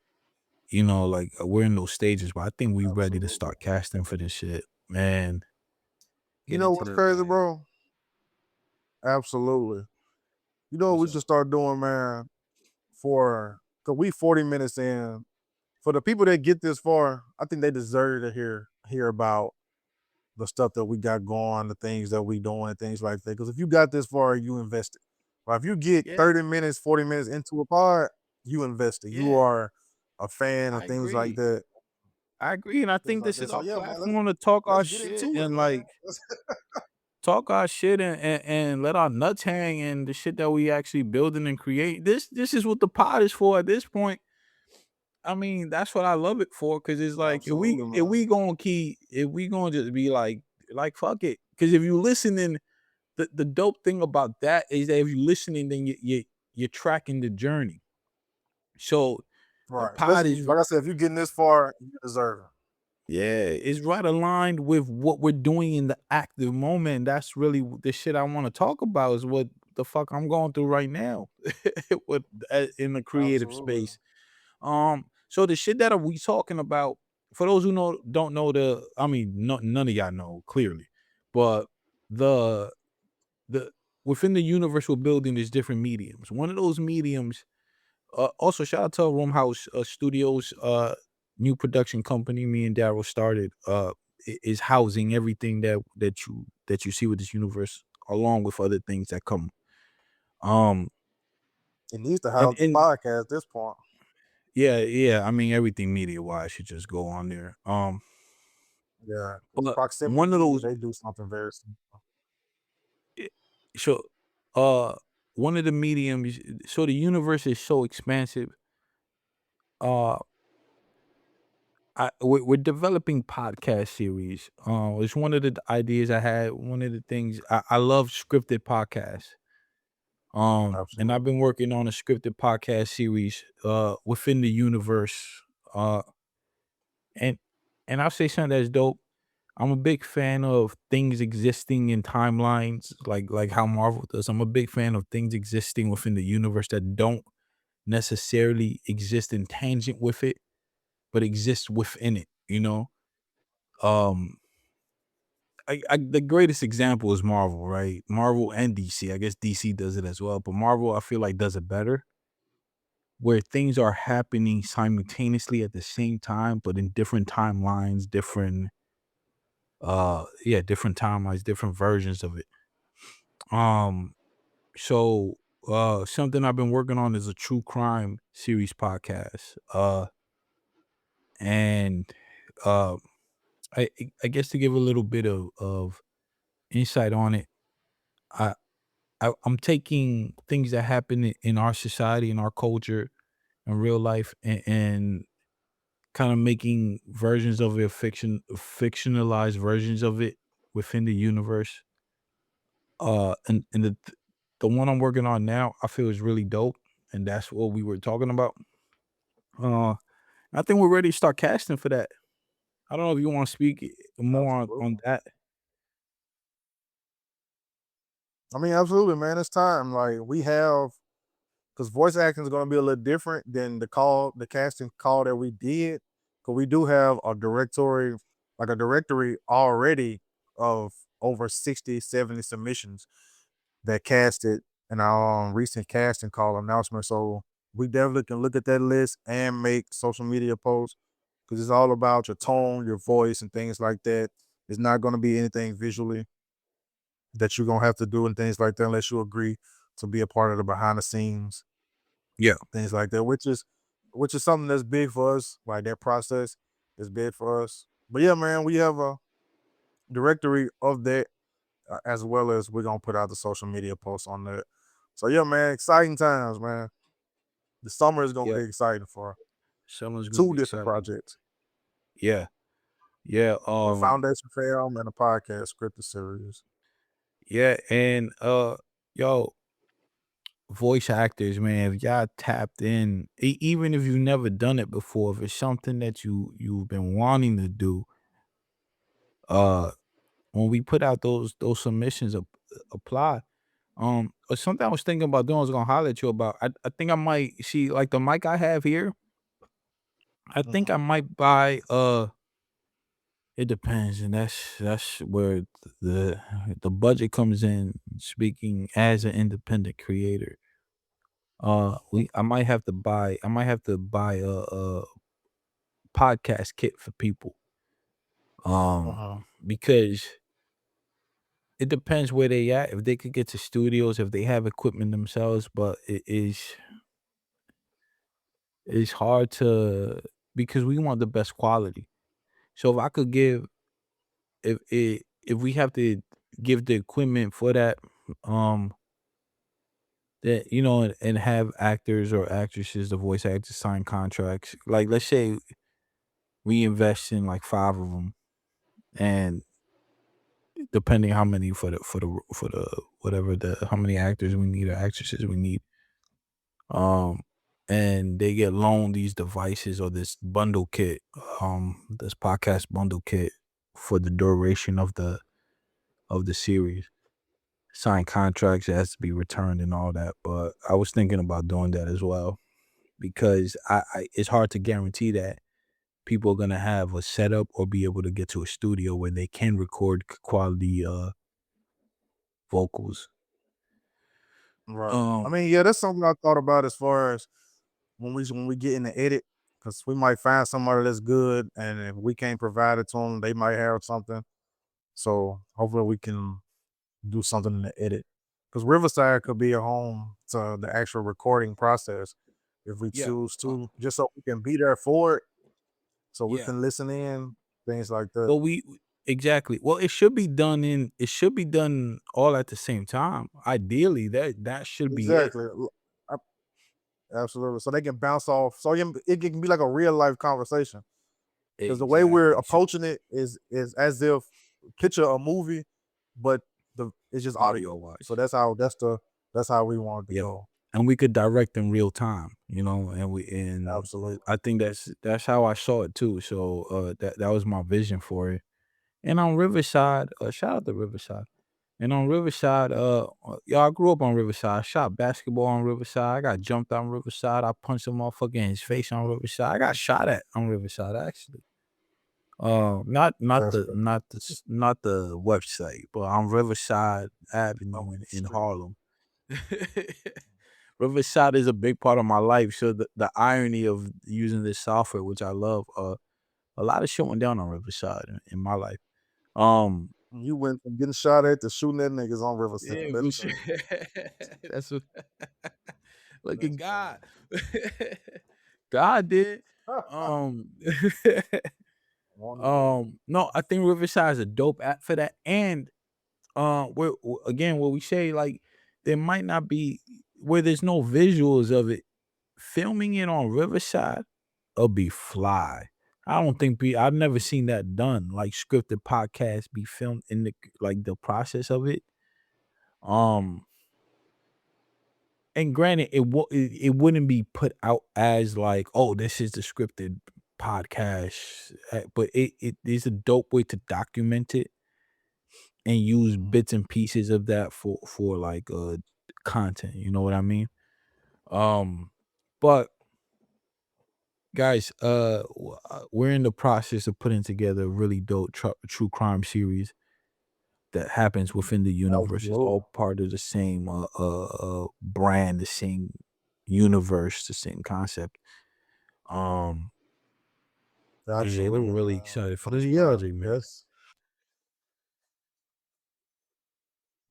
B: like, we're in those stages, but I think we ready to
A: Absolutely.
B: start casting for this shit, man.
A: You
B: Get
A: know
B: into
A: what's
B: the
A: crazy,
B: bag.
A: bro? Absolutely. You know what
B: What's
A: we
B: up?
A: should start doing, man? Cause we 40 minutes in. For the people that get this far, I think they deserve to hear about the stuff that we got going, the things that we doing, things like that. Because if you got this far, you invested. But if you get
B: Yeah,
A: 30 minutes, 40 minutes into a pod, you invested. You
B: yeah,
A: are a fan
B: I
A: of things like
B: agree.
A: that.
B: I agree, and I
A: Things
B: think
A: like
B: this
A: that.
B: is
A: So
B: our
A: yeah, man,
B: platform to talk
A: let's
B: our
A: get
B: shit
A: into it,
B: and,
A: man.
B: like, talk our shit and let our nuts hang and the shit that we actually building and create. This is what the pod is for at this point. I mean, that's what I love it for because it's like
A: Absolutely, man.
B: if we gonna just be like fuck it. Because if you listening, the dope thing about that is that if you listening, then you're tracking the journey. So the
A: Right.
B: pod
A: Especially
B: is
A: like I said, if you're getting this far, you deserve it.
B: Yeah, it's right aligned with what we're doing in the active moment. That's really the shit I want to talk about is what the fuck I'm going through right now with in the creative
A: Absolutely.
B: space. So the shit that we talking about, for those who don't know I mean, none of y'all know clearly, but the the within the universe we're building is different mediums. One of those mediums also, shout out to Room House Studios, new production company. Me and Darrell started. Is housing everything that you see with this universe, along with other things that come. Um,
A: It needs to
B: and,
A: house the
B: and
A: podcast at this point.
B: yeah. I mean, everything media wise should just go on there.
A: Yeah. Because
B: But
A: proximity
B: one of
A: media,
B: those,
A: they do something very similar.
B: eh, so, one of the mediums. So the universe is so expansive. Uh, we're developing podcast series. It's one of the ideas I had. One of the things I love scripted podcasts. And I've
A: Absolutely.
B: been working on a scripted podcast series within the universe. Uh, and I'll say something that's dope. I'm a big fan of things existing in timelines, like how Marvel does. I'm a big fan of things existing within the universe that don't necessarily exist in tangent with it, but exist within it. Um, the greatest example is Marvel, right? Marvel and DC. I guess DC does it as well, but Marvel I feel like does it better, where things are happening simultaneously at the same time, but in different timelines, different timelines, different versions of it. Um, so something I've been working on is a true crime series podcast. And uh, I guess to give a little bit of insight on it, I I'm taking things that happen in our society, in our culture, in real life, and kind of making versions of it, fictionalized versions of it within the universe. And the one I'm working on now, I feel is really dope, and that's what we were talking about. Uh, I think we're ready to start casting for that. I don't know if you want to speak more on
A: Absolutely.
B: that.
A: I mean, absolutely, man. It's time. Like we have, because voice acting is going to be a little different than the casting call that we did. Because we do have a directory already of over 60, 70 submissions that casted in our recent casting call announcement. So we definitely can look at that list and make social media posts because it's all about your tone, your voice, and things like that. It's not going to be anything visually that you're gonna have to do and things like that unless you agree to be a part of the behind the scenes,
B: Yeah,
A: things like that, which is something that's big for us. Like that process is big for us. But yeah, man, we have a directory of that as well as we're gonna put out the social media posts on that. So yeah, man, exciting times, man. The summer is gonna
B: yeah.
A: be exciting for
B: Someone's gonna
A: two
B: be
A: different
B: excited.
A: projects.
B: Yeah. Yeah,
A: The Foundation Film and the podcast scripted series.
B: yeah, and yo, voice actors, man, if y'all tapped in, even if you've never done it before, if it's something that you've been wanting to do, uh, when we put out those submissions, apply. Something I was thinking about doing, I was gonna holler at you about. I think I might see like the mic I have here. I think I
A: Mhm.
B: might buy. It depends, and that's where the budget comes in. Speaking as an independent creator, we I might have to buy a podcast kit for people. Um,
A: Uh-huh.
B: because it depends where they at. If they could get to studios, if they have equipment themselves, but it's hard to because we want the best quality. So if I could give if we have to give the equipment for that, um, that and have actors or actresses, the voice actors sign contracts. Like let's say we invest in like 5 of them, and depending how many for the whatever the how many actors we need or actresses we need, um, and they get loaned these devices or this bundle kit, this podcast bundle kit for the duration of the series. Sign contracts, it has to be returned and all that. But I was thinking about doing that as well because I it's hard to guarantee that people are gonna have a setup or be able to get to a studio where they can record quality vocals.
A: Right. I
B: Um,
A: mean, yeah, that's something I thought about as far as when we get in the edit, because we might find somebody that's good, and if we can't provide it to them, they might have something. So hopefully we can do something in the edit. Because Riverside could be a home to the actual recording process if we
B: yeah,
A: choose
B: uh,
A: to, just so we can be there for it, so we
B: yeah.
A: can listen in, things like that.
B: Well, exactly. Well, it should be done all at the same time. Ideally, that should be it.
A: Exactly. I- Absolutely. So they can bounce off. So it can be like a real life conversation. Because the way we're
B: Exactly. So
A: approaching it is as if picture a movie, but it's just
B: audio
A: audio. So
B: wise.
A: that's how we want it to
B: Yep.
A: go.
B: And we could direct in real time, and
A: Absolutely.
B: I think that's how I saw it too. So that was my vision for it. And on Riverside, shout out to Riverside. And on Riverside, y'all, I grew up on Riverside. I shot basketball on Riverside. I got jumped on Riverside. I punched a motherfucker in his face on Riverside. I got shot at on Riverside actually.
A: That's good.
B: Not the website, but on Riverside
A: On
B: Avenue
A: the
B: in
A: street.
B: Harlem. Riverside is a big part of my life. So the irony of using this software, which I love, a lot of shit went down on Riverside in my life. Um,
A: You went from getting shot at to shooting at niggas on Riverside.
B: yeah,
A: That's
B: for sure.
A: crazy.
B: That's what. Look
A: That's
B: at God.
A: crazy.
B: God did. Um,
A: Won't he do it?
B: no, I think Riverside is a dope app for that. And again, what we say, like, there might not be where there's no visuals of it. Filming it on Riverside, will be fly. I don't think I've never seen that done. Like scripted podcasts be filmed in the process of it. Um, and granted, it wouldn't be put out as like, oh, this is the scripted podcast, but it is a dope way to document it and use
A: Mhm.
B: bits and pieces of that for like content. You know what I mean? Um, but guys, we're in the process of putting together a really dope true crime series that happens within the universe. It's
A: Absolutely.
B: all part of the same brand, the same universe, the same concept. Um, yeah, we're
A: Absolutely,
B: really
A: man.
B: excited for this project, man.
A: Yes.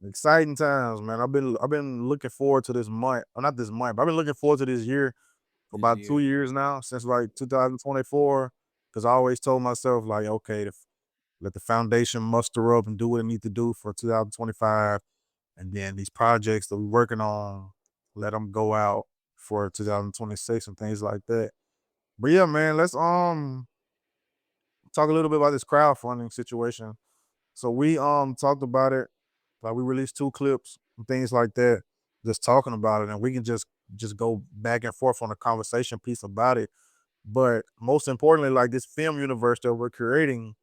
A: Exciting times, man. I've been looking forward to this month. Not this month, but I've been looking forward to this year for
B: This
A: about two
B: year,
A: years now, since like 2024. Because I always told myself, like, okay, let the foundation muster up and do what it needs to do for 2025. And then these projects that we're working on, let them go out for 2026 and things like that. But yeah, man, let's talk a little bit about this crowdfunding situation. So we talked about it, like we released 2 clips and things like that, just talking about it, and we can just go back and forth on the conversation piece about it. But most importantly, like this film universe that we're creating,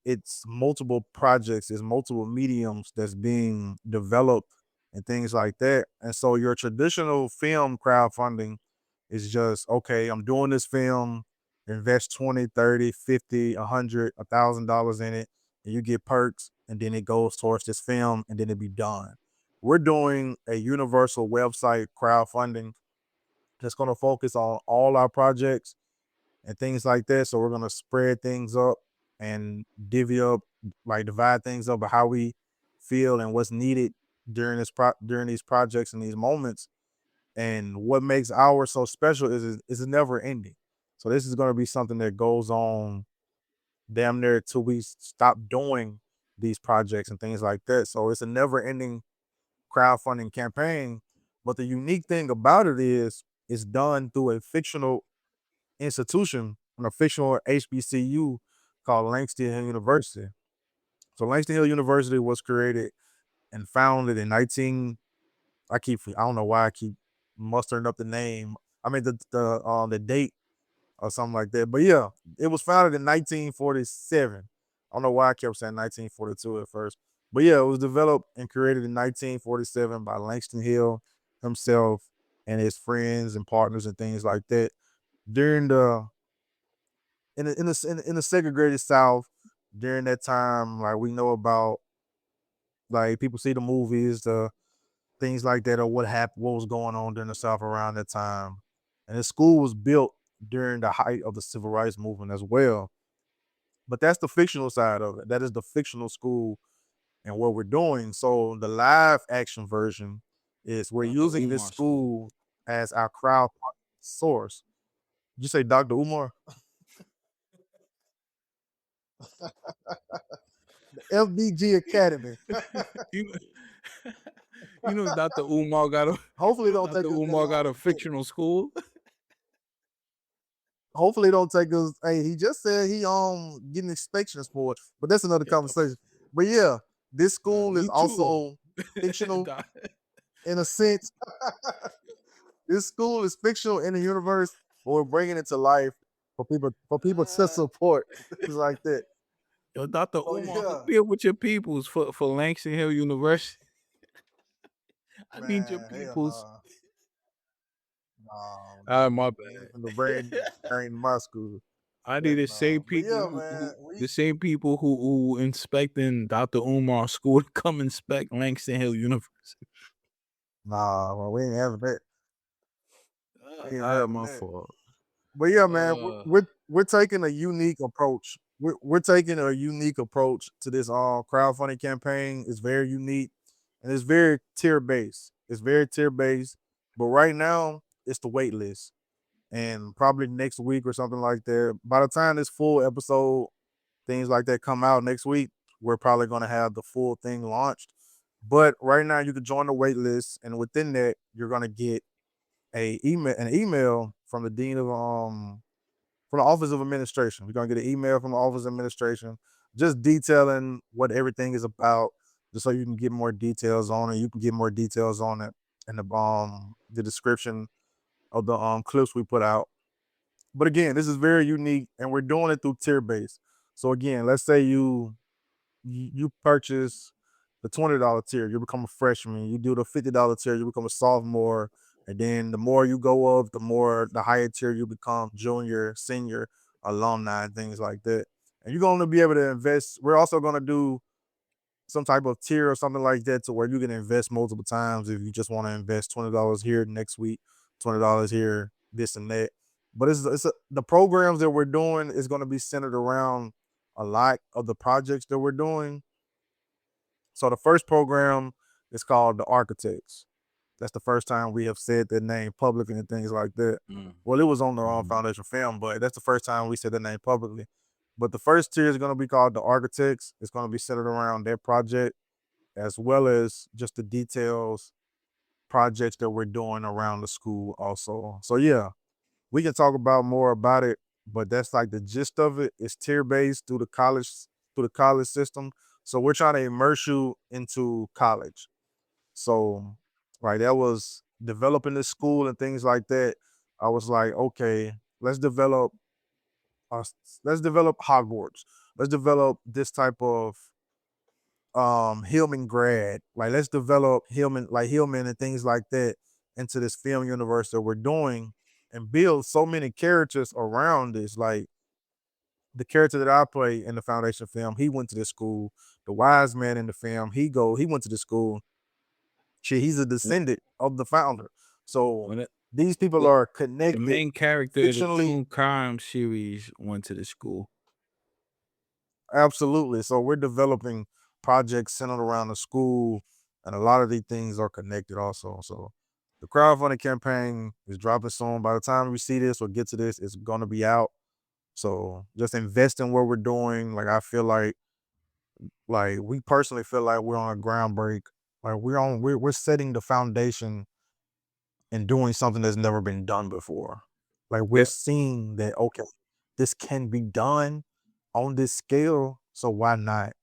A: it's multiple projects, it's multiple mediums that's being developed and things like that. And so your traditional film crowdfunding is just, okay, I'm doing this film, invest 20, 30, 50, 100, $1,000 in it, and you get perks, and then it goes towards this film, and then it be done. We're doing a universal website crowdfunding that's going to focus on all our projects and things like that. So we're gonna spread things up and divvy up, like divide things up of how we feel and what's needed during these projects and these moments. And what makes ours so special is it's never ending. So this is gonna be something that goes on damn near till we stop doing these projects and things like that. So it's a never ending crowdfunding campaign. But the unique thing about it is it's done through a fictional institution, an official HBCU called Langston Hill University. So Langston Hill University was created and founded in 19. I don't know why I keep mustering up the name. I mean the date or something like that. But yeah, it was founded in 1947. I don't know why I kept saying 1942 at first. But yeah, it was developed and created in 1947 by Langston Hill himself and his friends and partners and things like that during the in the segregated South during that time. Like we know about, like people see the movies, the things like that, or what was going on during the South around that time. And the school was built during the height of the civil rights movement as well. But that's the fictional side of it. That is the fictional school and what we're doing. So the live action version is we're
B: Dr.
A: using this
B: Umar School.
A: school as our crowd source. Did you say Dr. Umar? The FBG Academy.
B: you, you know Dr. Umar got a
A: Hopefully, don't
B: Dr.
A: take us that
B: Umar got
A: long
B: a
A: to get.
B: fictional school.
A: Hopefully, don't take us. Hey, he just said he getting inspections for it, but that's another
B: Get the
A: conversation. But yeah, this school is
B: me too.
A: also fictional
B: Doc-
A: in a sense. This school is fictional in the universe, but we're bringing it to life for people to support things like that.
B: Yo, Dr.
A: So
B: Umar, hook
A: yeah,
B: me up with your peoples for Langston Hill University. I need your
A: man, hell
B: peoples. My
A: we
B: bad.
A: ain't finna bring my school.
B: I need
A: Heck
B: the same
A: no. But
B: people
A: yeah, man,
B: the same people who inspecting Dr. Umar school to come inspect Langston Hill University.
A: well, we ain't having that. We ain't having
B: My
A: that.
B: fault.
A: But yeah, man,
B: Uh,
A: we're taking a unique approach. We're taking a unique approach to this crowdfunding campaign. It's very unique and it's very tier based. It's very tier based. But right now, it's the wait list. And probably next week or something like that. By the time this full episode, things like that come out next week, we're probably gonna have the full thing launched. But right now you can join the wait list, and within that, you're gonna get an email from the dean of from the Office of Administration. We're gonna get an email from the Office of Administration just detailing what everything is about, just so you can get more details on it. You can get more details on it in the description of the clips we put out. But again, this is very unique, and we're doing it through tier base. So again, let's say you purchase the $20 tier, you become a freshman. You do the $50 tier, you become a sophomore. And then the more you go up, the higher tier you become, junior, senior, alumni, and things like that. And you're going to be able to invest. We're also going to do some type of tier or something like that to where you can invest multiple times if you just want to invest $20 here next week, $20 here, this and that. But the programs that we're doing is going to be centered around a lot of the projects that we're doing. So the first program is called the Architects. That's the first time we have said their name publicly and things like that. Well, it was on the Foundation film, but that's the first time we said their name publicly. But the first tier is going to be called the Architects. It's going to be centered around their project as well as just the details, projects that we're doing around the school also. So yeah, we can talk about more about it but that's like the gist of it. It's tier based through the college system. So we're trying to immerse you into college. So, right, that was developing the school and things like that. I was like, okay, let's develop let's develop Hogwarts. Let's develop this type of Hillman grad. Like let's develop Hillman and things like that into this film universe that we're doing and build so many characters around this. Like the character that I play in the Foundation film, he went to this school. The wise man in the film, he went to the school. Shit, he's a descendant of the founder. So
B: When it,
A: these people
B: look,
A: are
B: the
A: connected
B: main character of the
A: fictionally.
B: True Crime series went to the school.
A: Absolutely. So we're developing projects centered around the school, and a lot of these things are connected also. So the crowdfunding campaign is dropping soon. By the time we see this or get to this, it's gonna be out. So just invest in what we're doing. Like I feel like we personally feel like we're on a ground break. Like we're setting the foundation and doing something that's never been done before. Like we're
B: Yeah,
A: seeing that okay, this can be done on this scale. So why not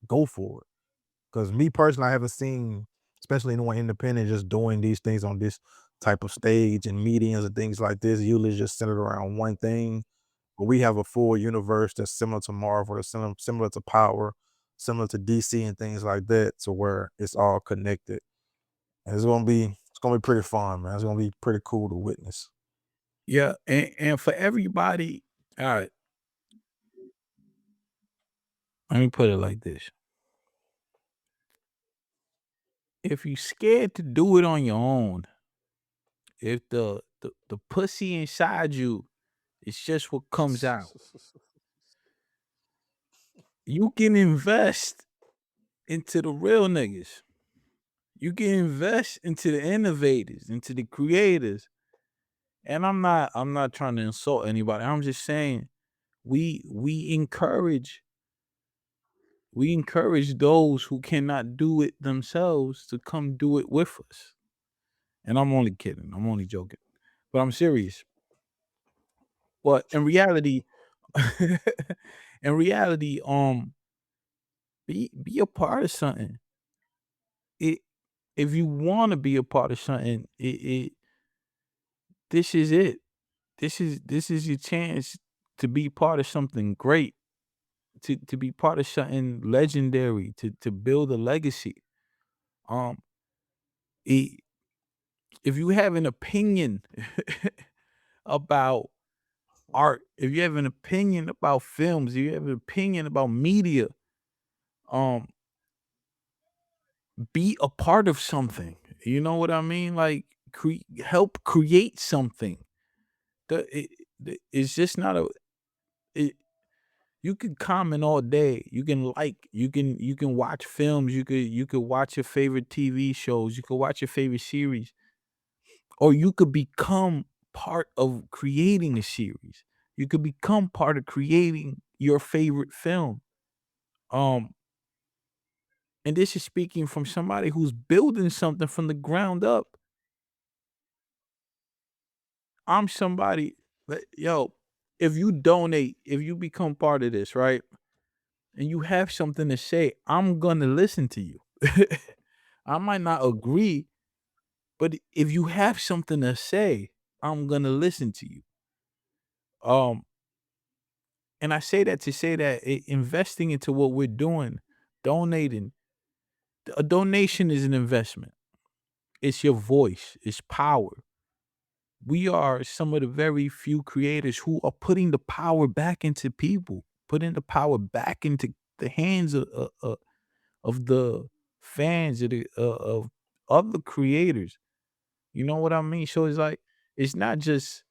A: go for it? Because me personally, I haven't seen, especially anyone independent, just doing these things on this type of stage and meetings and things like this. Usually just centered around one thing. But we have a full universe that's similar to Marvel, that's similar to Power, similar to DC and things like that, to where it's all connected. And it's gonna be pretty fun, man. It's gonna be pretty cool to witness.
B: yeah, and for everybody, all right. Let me put it like this: if you scared to do it on your own, if the pussy inside you is just what comes out, you can invest into the real niggas. You can invest into the innovators, into the creators. And I'm not trying to insult anybody. I'm just saying we encourage those who cannot do it themselves to come do it with us. And I'm only kidding. I'm only joking. But I'm serious. But in reality, in reality, be a part of something. It If you want to be a part of something, this is it. This is your chance to be part of something great, to be part of something legendary, to build a legacy. Um, i- if you have an opinion about art, if you have an opinion about films, if you have an opinion about media, um, be a part of something. You know what I mean? Like help create something. The, it, it's just not a. It, you can comment all day. You can you can watch films. You could watch your favorite TV shows. You could watch your favorite series, or you could become part of creating a series. You could become part of creating your favorite film. Um, and this is speaking from somebody who's building something from the ground up. I'm somebody that yo, if you donate, if you become part of this, right? And you have something to say, I'm gonna listen to you. I might not agree, but if you have something to say, I'm gonna listen to you. Um, and I say that to say that investing into what we're doing, donating, a donation is an investment. It's your voice, it's power. We are some of the very few creators who are putting the power back into people, putting the power back into the hands of the fans of other creators. You know what I mean? So it's like it's not just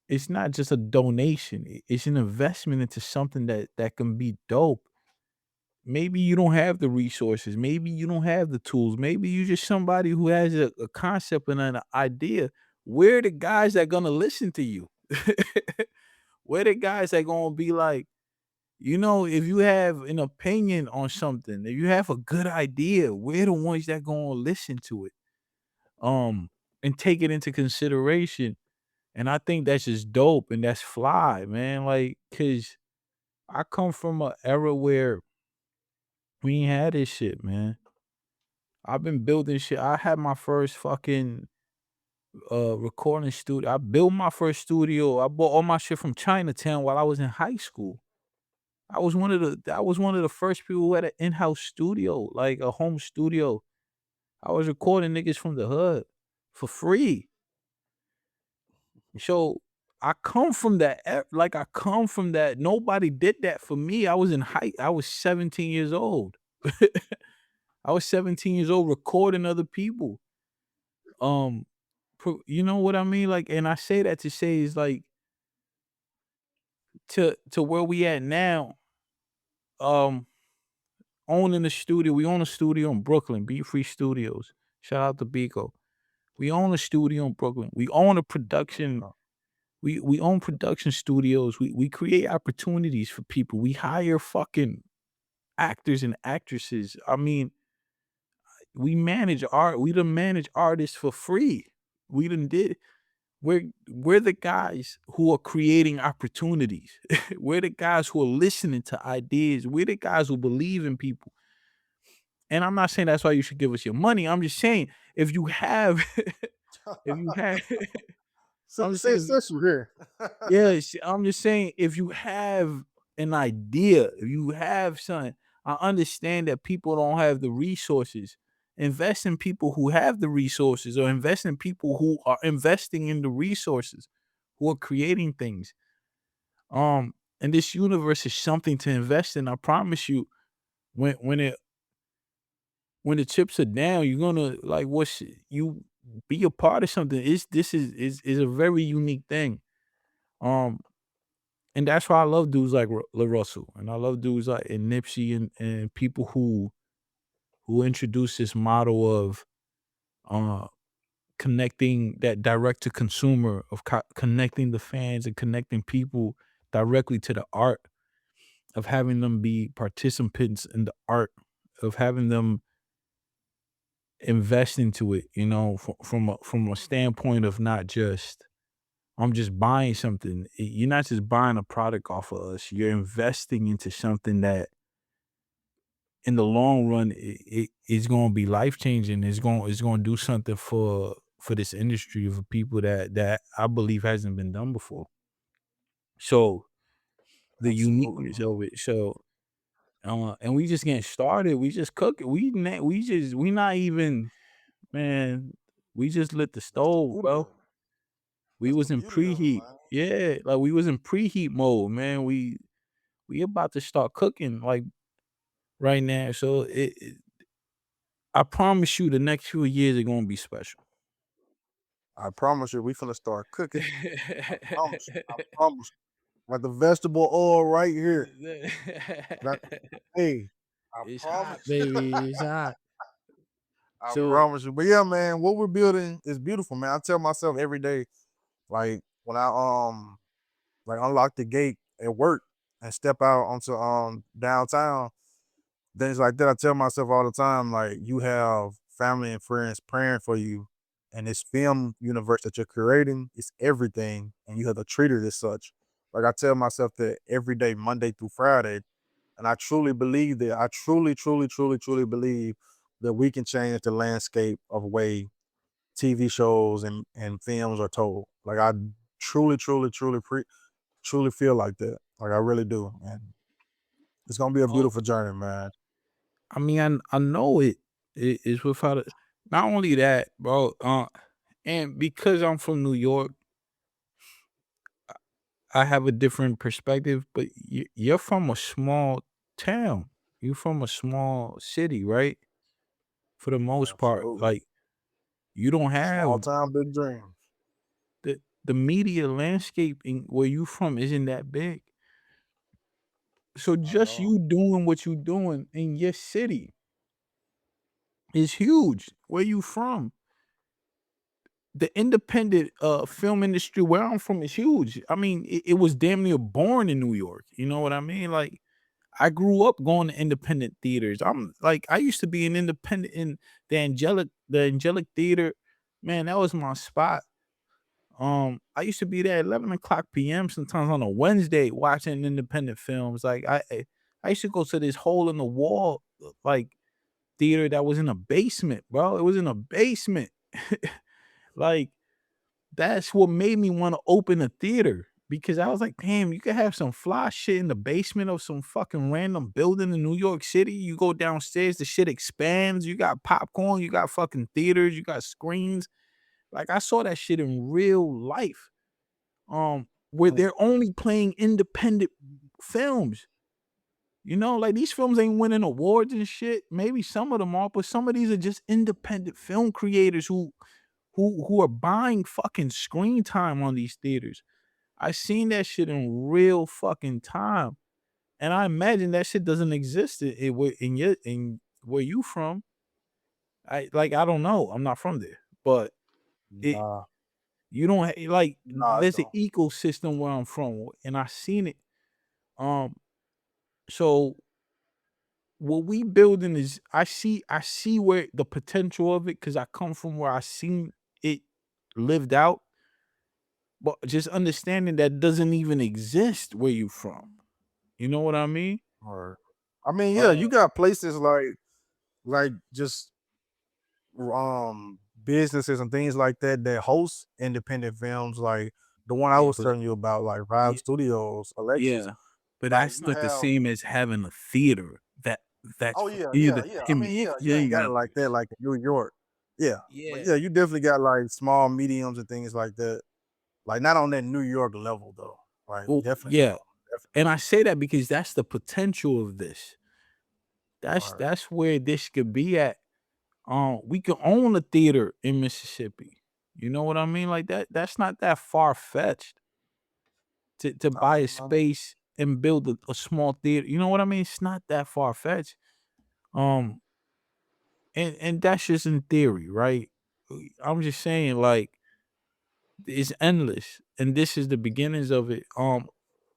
B: it's not just a donation. It's an investment into something that can be dope. Maybe you don't have the resources. Maybe you don't have the tools. Maybe you just somebody who has a concept and an idea. We're the guys that gonna listen to you. We're the guys that gonna be like, if you have an opinion on something, if you have a good idea, we're the ones that gonna listen to it, and take it into consideration And I think that's just dope and that's fly, man. Like, cause I come from a era where we ain't had this shit, man. I've been building shit. I had my first fucking recording studio. I built my first studio. I bought all my shit from Chinatown while I was in high school. I was one of the first people who had an in-house studio, like a home studio. I was recording niggas from the hood for free. So I come from that like I come from that. Nobody did that for me. I was 17 years old. I was 17 years old recording other people. Um you know what I mean? Like, and I say that to say is like to where we at now, um, owning the studio. We own a studio in Brooklyn, Be Free Studios. Shout out to Biko. We own a studio in Brooklyn. We own a production. We own production studios. We create opportunities for people. We hire fucking actors and actresses. I mean, we manage art. We done manage artists for free. We done did. We're the guys who are creating opportunities. We're the guys who are listening to ideas. We're the guys who believe in people. And I'm not saying that's why you should give us your money. I'm just saying if you have, if you have, I'm just
A: Say
B: saying,
A: accessory here.
B: yeah, I'm just saying if you have an idea, if you have something, I understand that people don't have the resources. Invest in people who have the resources, or invest in people who are investing in the resources, who are creating things. And this universe is something to invest in. I promise you, when when it when the chips are down, you're gonna like what's you be a part of something. This is a very unique thing. Um, and that's why I love dudes like LaRussell, and I love dudes like and Nipsey and people who introduce this model of uh connecting that direct to consumer of connecting the fans and connecting people directly to the art, of having them be participants in the art, of having them invest into it, from a standpoint of not just I'm just buying something. You're not just buying a product off of us. You're investing into something that in the long run it is going to be life changing. It's going to do something for this industry of people that I believe hasn't been done before. So the
A: Absolutely,
B: uniqueness of it. So and we just getting started. We just cooking. We not even, man. We just lit the
A: that's the
B: stove,
A: beauty of
B: bro.
A: it.
B: We
A: That's the
B: was in
A: beauty of it,
B: preheat.
A: man.
B: Yeah, like we was in preheat mode, man. We about to start cooking like right now. So I promise you, the next few years are gonna be special.
A: I promise you, we finna start cooking. I promise you. I promise you. Like the vegetable oil right here. That, hey, I
B: It's hot,
A: promise.
B: baby. It's hot.
A: I
B: So
A: promise you. But yeah, man, what we're building is beautiful, man. I tell myself every day, like when I like unlock the gate at work and step out onto downtown, things like that. I tell myself all the time, like you have family and friends praying for you, and this film universe that you're creating is everything, and you have to treat it as such. Like I tell myself that every day, Monday through Friday, and I truly believe that. I truly, truly, truly, truly believe that we can change the landscape of way TV shows and films are told. Like I truly, truly, truly, truly feel like that. Like I really do, and it's gonna be a
B: oh,
A: beautiful journey, man.
B: I mean, I know it is without not only that, bro. And because I'm from New York, I have a different perspective. But you're from a small town. You're from a small city, right? For the most part,
A: Absolutely.
B: like you don't
A: Small
B: have
A: town, big dreams.
B: the media landscape in where you from isn't that big. So
A: Not at
B: just
A: all.
B: you doing what you doing in your city is huge. Where you from? The independent film industry where I'm from is huge. I mean, it was damn near born in New York. You know what I mean? Like I grew up going to independent theaters. I'm like I used to be an independent in the Angelic Theater. Man, that was my spot. I used to be there at 11 o'clock p.m. sometimes on a Wednesday watching independent films. Like I used to go to this hole in the wall like theater that was in a basement, bro. It was in a basement. Like that's what made me want to open a theater because I was like, damn, you could have some fly shit in the basement of some fucking random building in New York City. You go downstairs, the shit expands. You got popcorn, you got fucking theaters, you got screens. Like I saw that shit in real life. Where
A: Mm.
B: they're only playing independent films. You know, like these films ain't winning awards and shit. Maybe some of them are, but some of these are just independent film creators who are buying fucking screen time on these theaters. I seen that shit in real fucking time, and I imagine that shit doesn't exist in where you from. I don't know. I'm not from there, but it
A: Nah,
B: you don't like
A: nah, it
B: there's an
A: don't.
B: ecosystem where I'm from, and I seen it. Um, so what we building is I see where the potential of it because I come from where I seen it lived out. But just understanding that doesn't even exist where you from. You know what I mean?
A: Or, I mean, yeah,
B: Uh,
A: you got places like just businesses and things like that that host independent films, like the one I
B: yeah,
A: was
B: but
A: telling you about, like Vibe
B: yeah,
A: Studios, Alexis.
B: yeah, but
A: Like
B: that's
A: you
B: not the
A: have.
B: same as having a theater that's
A: Oh
B: for
A: yeah, yeah,
B: either
A: yeah. I
B: him.
A: mean, yeah, you
B: You
A: ain't
B: ain't
A: got
B: got
A: it like that, like in New York. Yeah, but
B: yeah.
A: yeah, you definitely got like small, mediums, and things like that. Like not on that New York level though. Like
B: Well,
A: definitely not.
B: yeah, and I say that because that's the potential of this. That's
A: Definitely.
B: that's where this could be at. We could own a theater in Mississippi. You know what I mean? Like that. That's not that far fetched to buy a
A: Uh,
B: space and build a small theater. You know what I mean? It's not that far fetched. Um, and that's just in theory, right? I'm just saying, like it's endless, and this is the beginnings of it.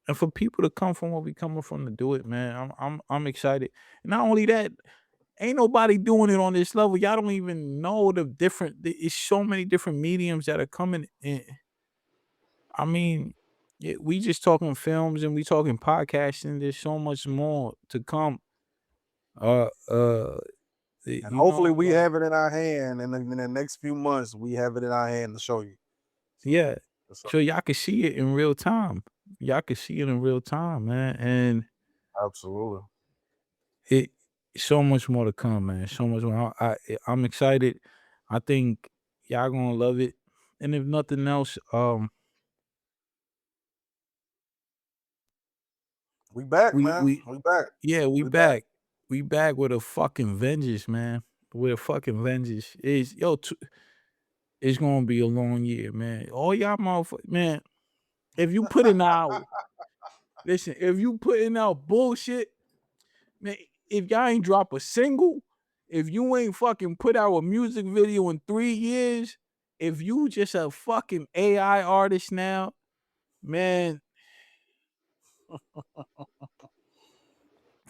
B: And for people to come from where we coming from to do it, man, I'm excited. Not only that, ain't nobody doing it on this level. Y'all don't even know the different. It's so many different mediums that are coming in. I mean, we just talking films and we talking podcasting. There's so much more to come. Uh, uh,
A: and
B: you
A: hopefully
B: know,
A: we
B: like
A: have it in our hand, and in the next few months we have it in our hand to show you. So,
B: yeah.
A: so
B: So y'all can see it in real time. Y'all can see it in real time, man. And
A: absolutely.
B: it so much more to come, man. So much more. I'm excited. I think y'all gonna love it. And if nothing else,
A: We back, man.
B: we
A: We back.
B: yeah, we
A: We back.
B: back. We back with a fucking vengeance, man. With a fucking vengeance. It's gonna be a long year, man. All y'all motherfuckers, man. If you putting out, listen, if you putting out bullshit, man, if y'all ain't drop a single, if you ain't fucking put out a music video in 3 years, if you just a fucking AI artist now, man,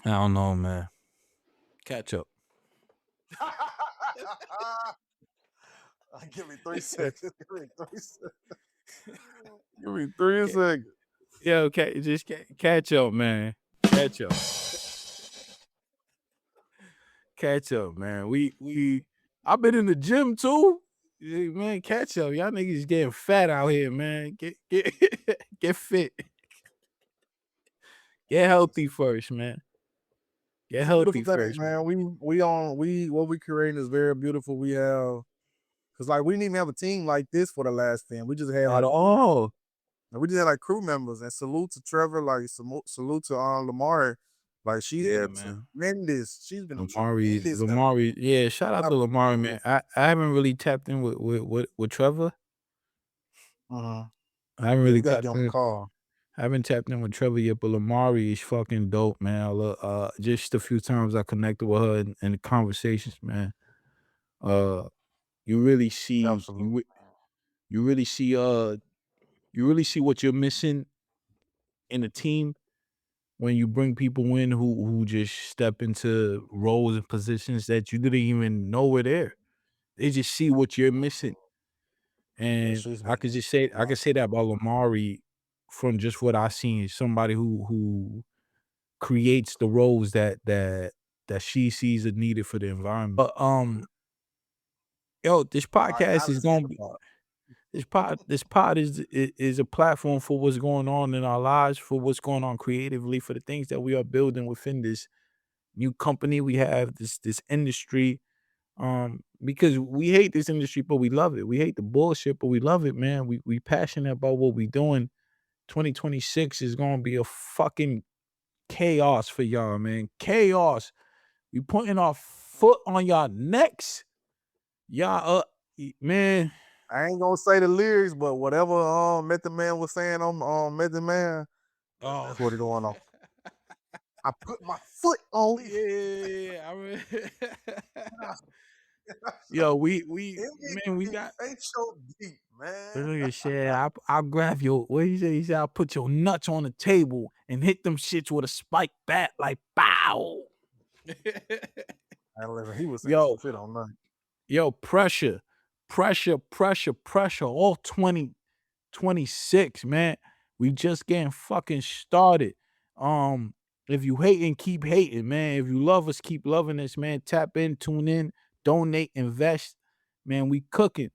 B: I don't know, man. Catch up.
A: Give me 3 seconds. Give me 3 seconds. Give me 3 seconds.
B: Yeah, okay, just catch up, man. Catch up. Catch up, man. I've been in the gym too. Yeah, man, catch up. Y'all niggas getting fat out here, man. Get get fit. Get healthy first, man. Get
A: It's a beautiful
B: healthy
A: thing,
B: first, man.
A: man. We what we creating is very beautiful. We have because like we didn't even have a team like this for the last film. We just had
B: At
A: like
B: all.
A: we just had like crew members. And salute to Trevor, like salute to Lamar. Like she's
B: Yeah,
A: been
B: man.
A: tremendous. She's been a tremendous help.
B: Lamari. Yeah, shout out to Lamari, man. I haven't really tapped in with Trevor.
A: Uh-huh.
B: I haven't
A: Yeah, we
B: really
A: gotta get
B: tapped
A: on the
B: in.
A: call.
B: I haven't tapped in with Trevor yet, but Lamari is fucking dope, man. Just a few times I connected with her in the conversations, man. Uh, you really see
A: Absolutely.
B: you really see you really see what you're missing in a team when you bring people in who just step into roles and positions that you didn't even know were there. They just see what you're missing
A: That
B: And
A: shit's
B: I
A: been
B: could just say I could say that about Lamari from just what I seen. Somebody who creates the roles that she sees are needed for the environment. But, yo, this
A: I
B: podcast
A: gotta
B: is
A: see
B: gonna
A: the
B: be
A: part.
B: this pod is a platform for what's going on in our lives, for what's going on creatively, for the things that we are building within this new company we have, this industry. Because we hate this industry, but we love it. We hate the bullshit, but we love it, man. We passionate about what we doing. 2026 is gonna be a fucking chaos for y'all, man. Chaos. We putting our foot on y'all necks. Y'all, man.
A: I ain't gonna say the lyrics, but whatever Method Man was saying on Method Man,
B: Oh,
A: that's what it going on. I put my foot on it.
B: yeah. I mean,
A: So,
B: yo, we man, we
A: it
B: got.
A: ain't so deep, man.
B: Look at shit. I'll grab your. What he said? He said I'll put your nuts on the table and hit them shits with a spike bat like bow.
A: I listen, he was saying some
B: Yo,
A: shit on that.
B: yo, pressure. All 2026, man. We just getting fucking started. Um, if you hating, keep hating, man. If you love us, keep loving us, man. Tap in, tune in, donate, invest. Man, we cooking.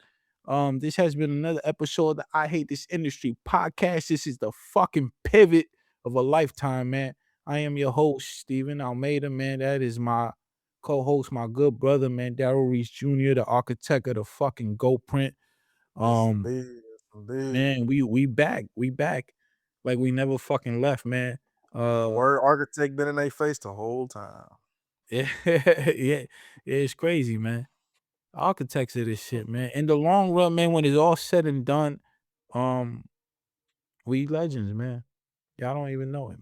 B: This has been another episode of the I Hate This Industry podcast. This is the fucking pivot of a lifetime, man. I am your host, Stephen Almeida, man. That is my co-host, my good brother, man, Darrell Reese Jr., the architect of the fucking Go Print.
A: Yes,
B: Um,
A: indeed. Yes, indeed.
B: Man, we back like we never fucking left, man.
A: The word architect been in their face the whole time.
B: Yeah, yeah, it's crazy, man. Architects of this shit, man. In the long run, man, when it's all said and done, um, we legends, man. Y'all don't even know it.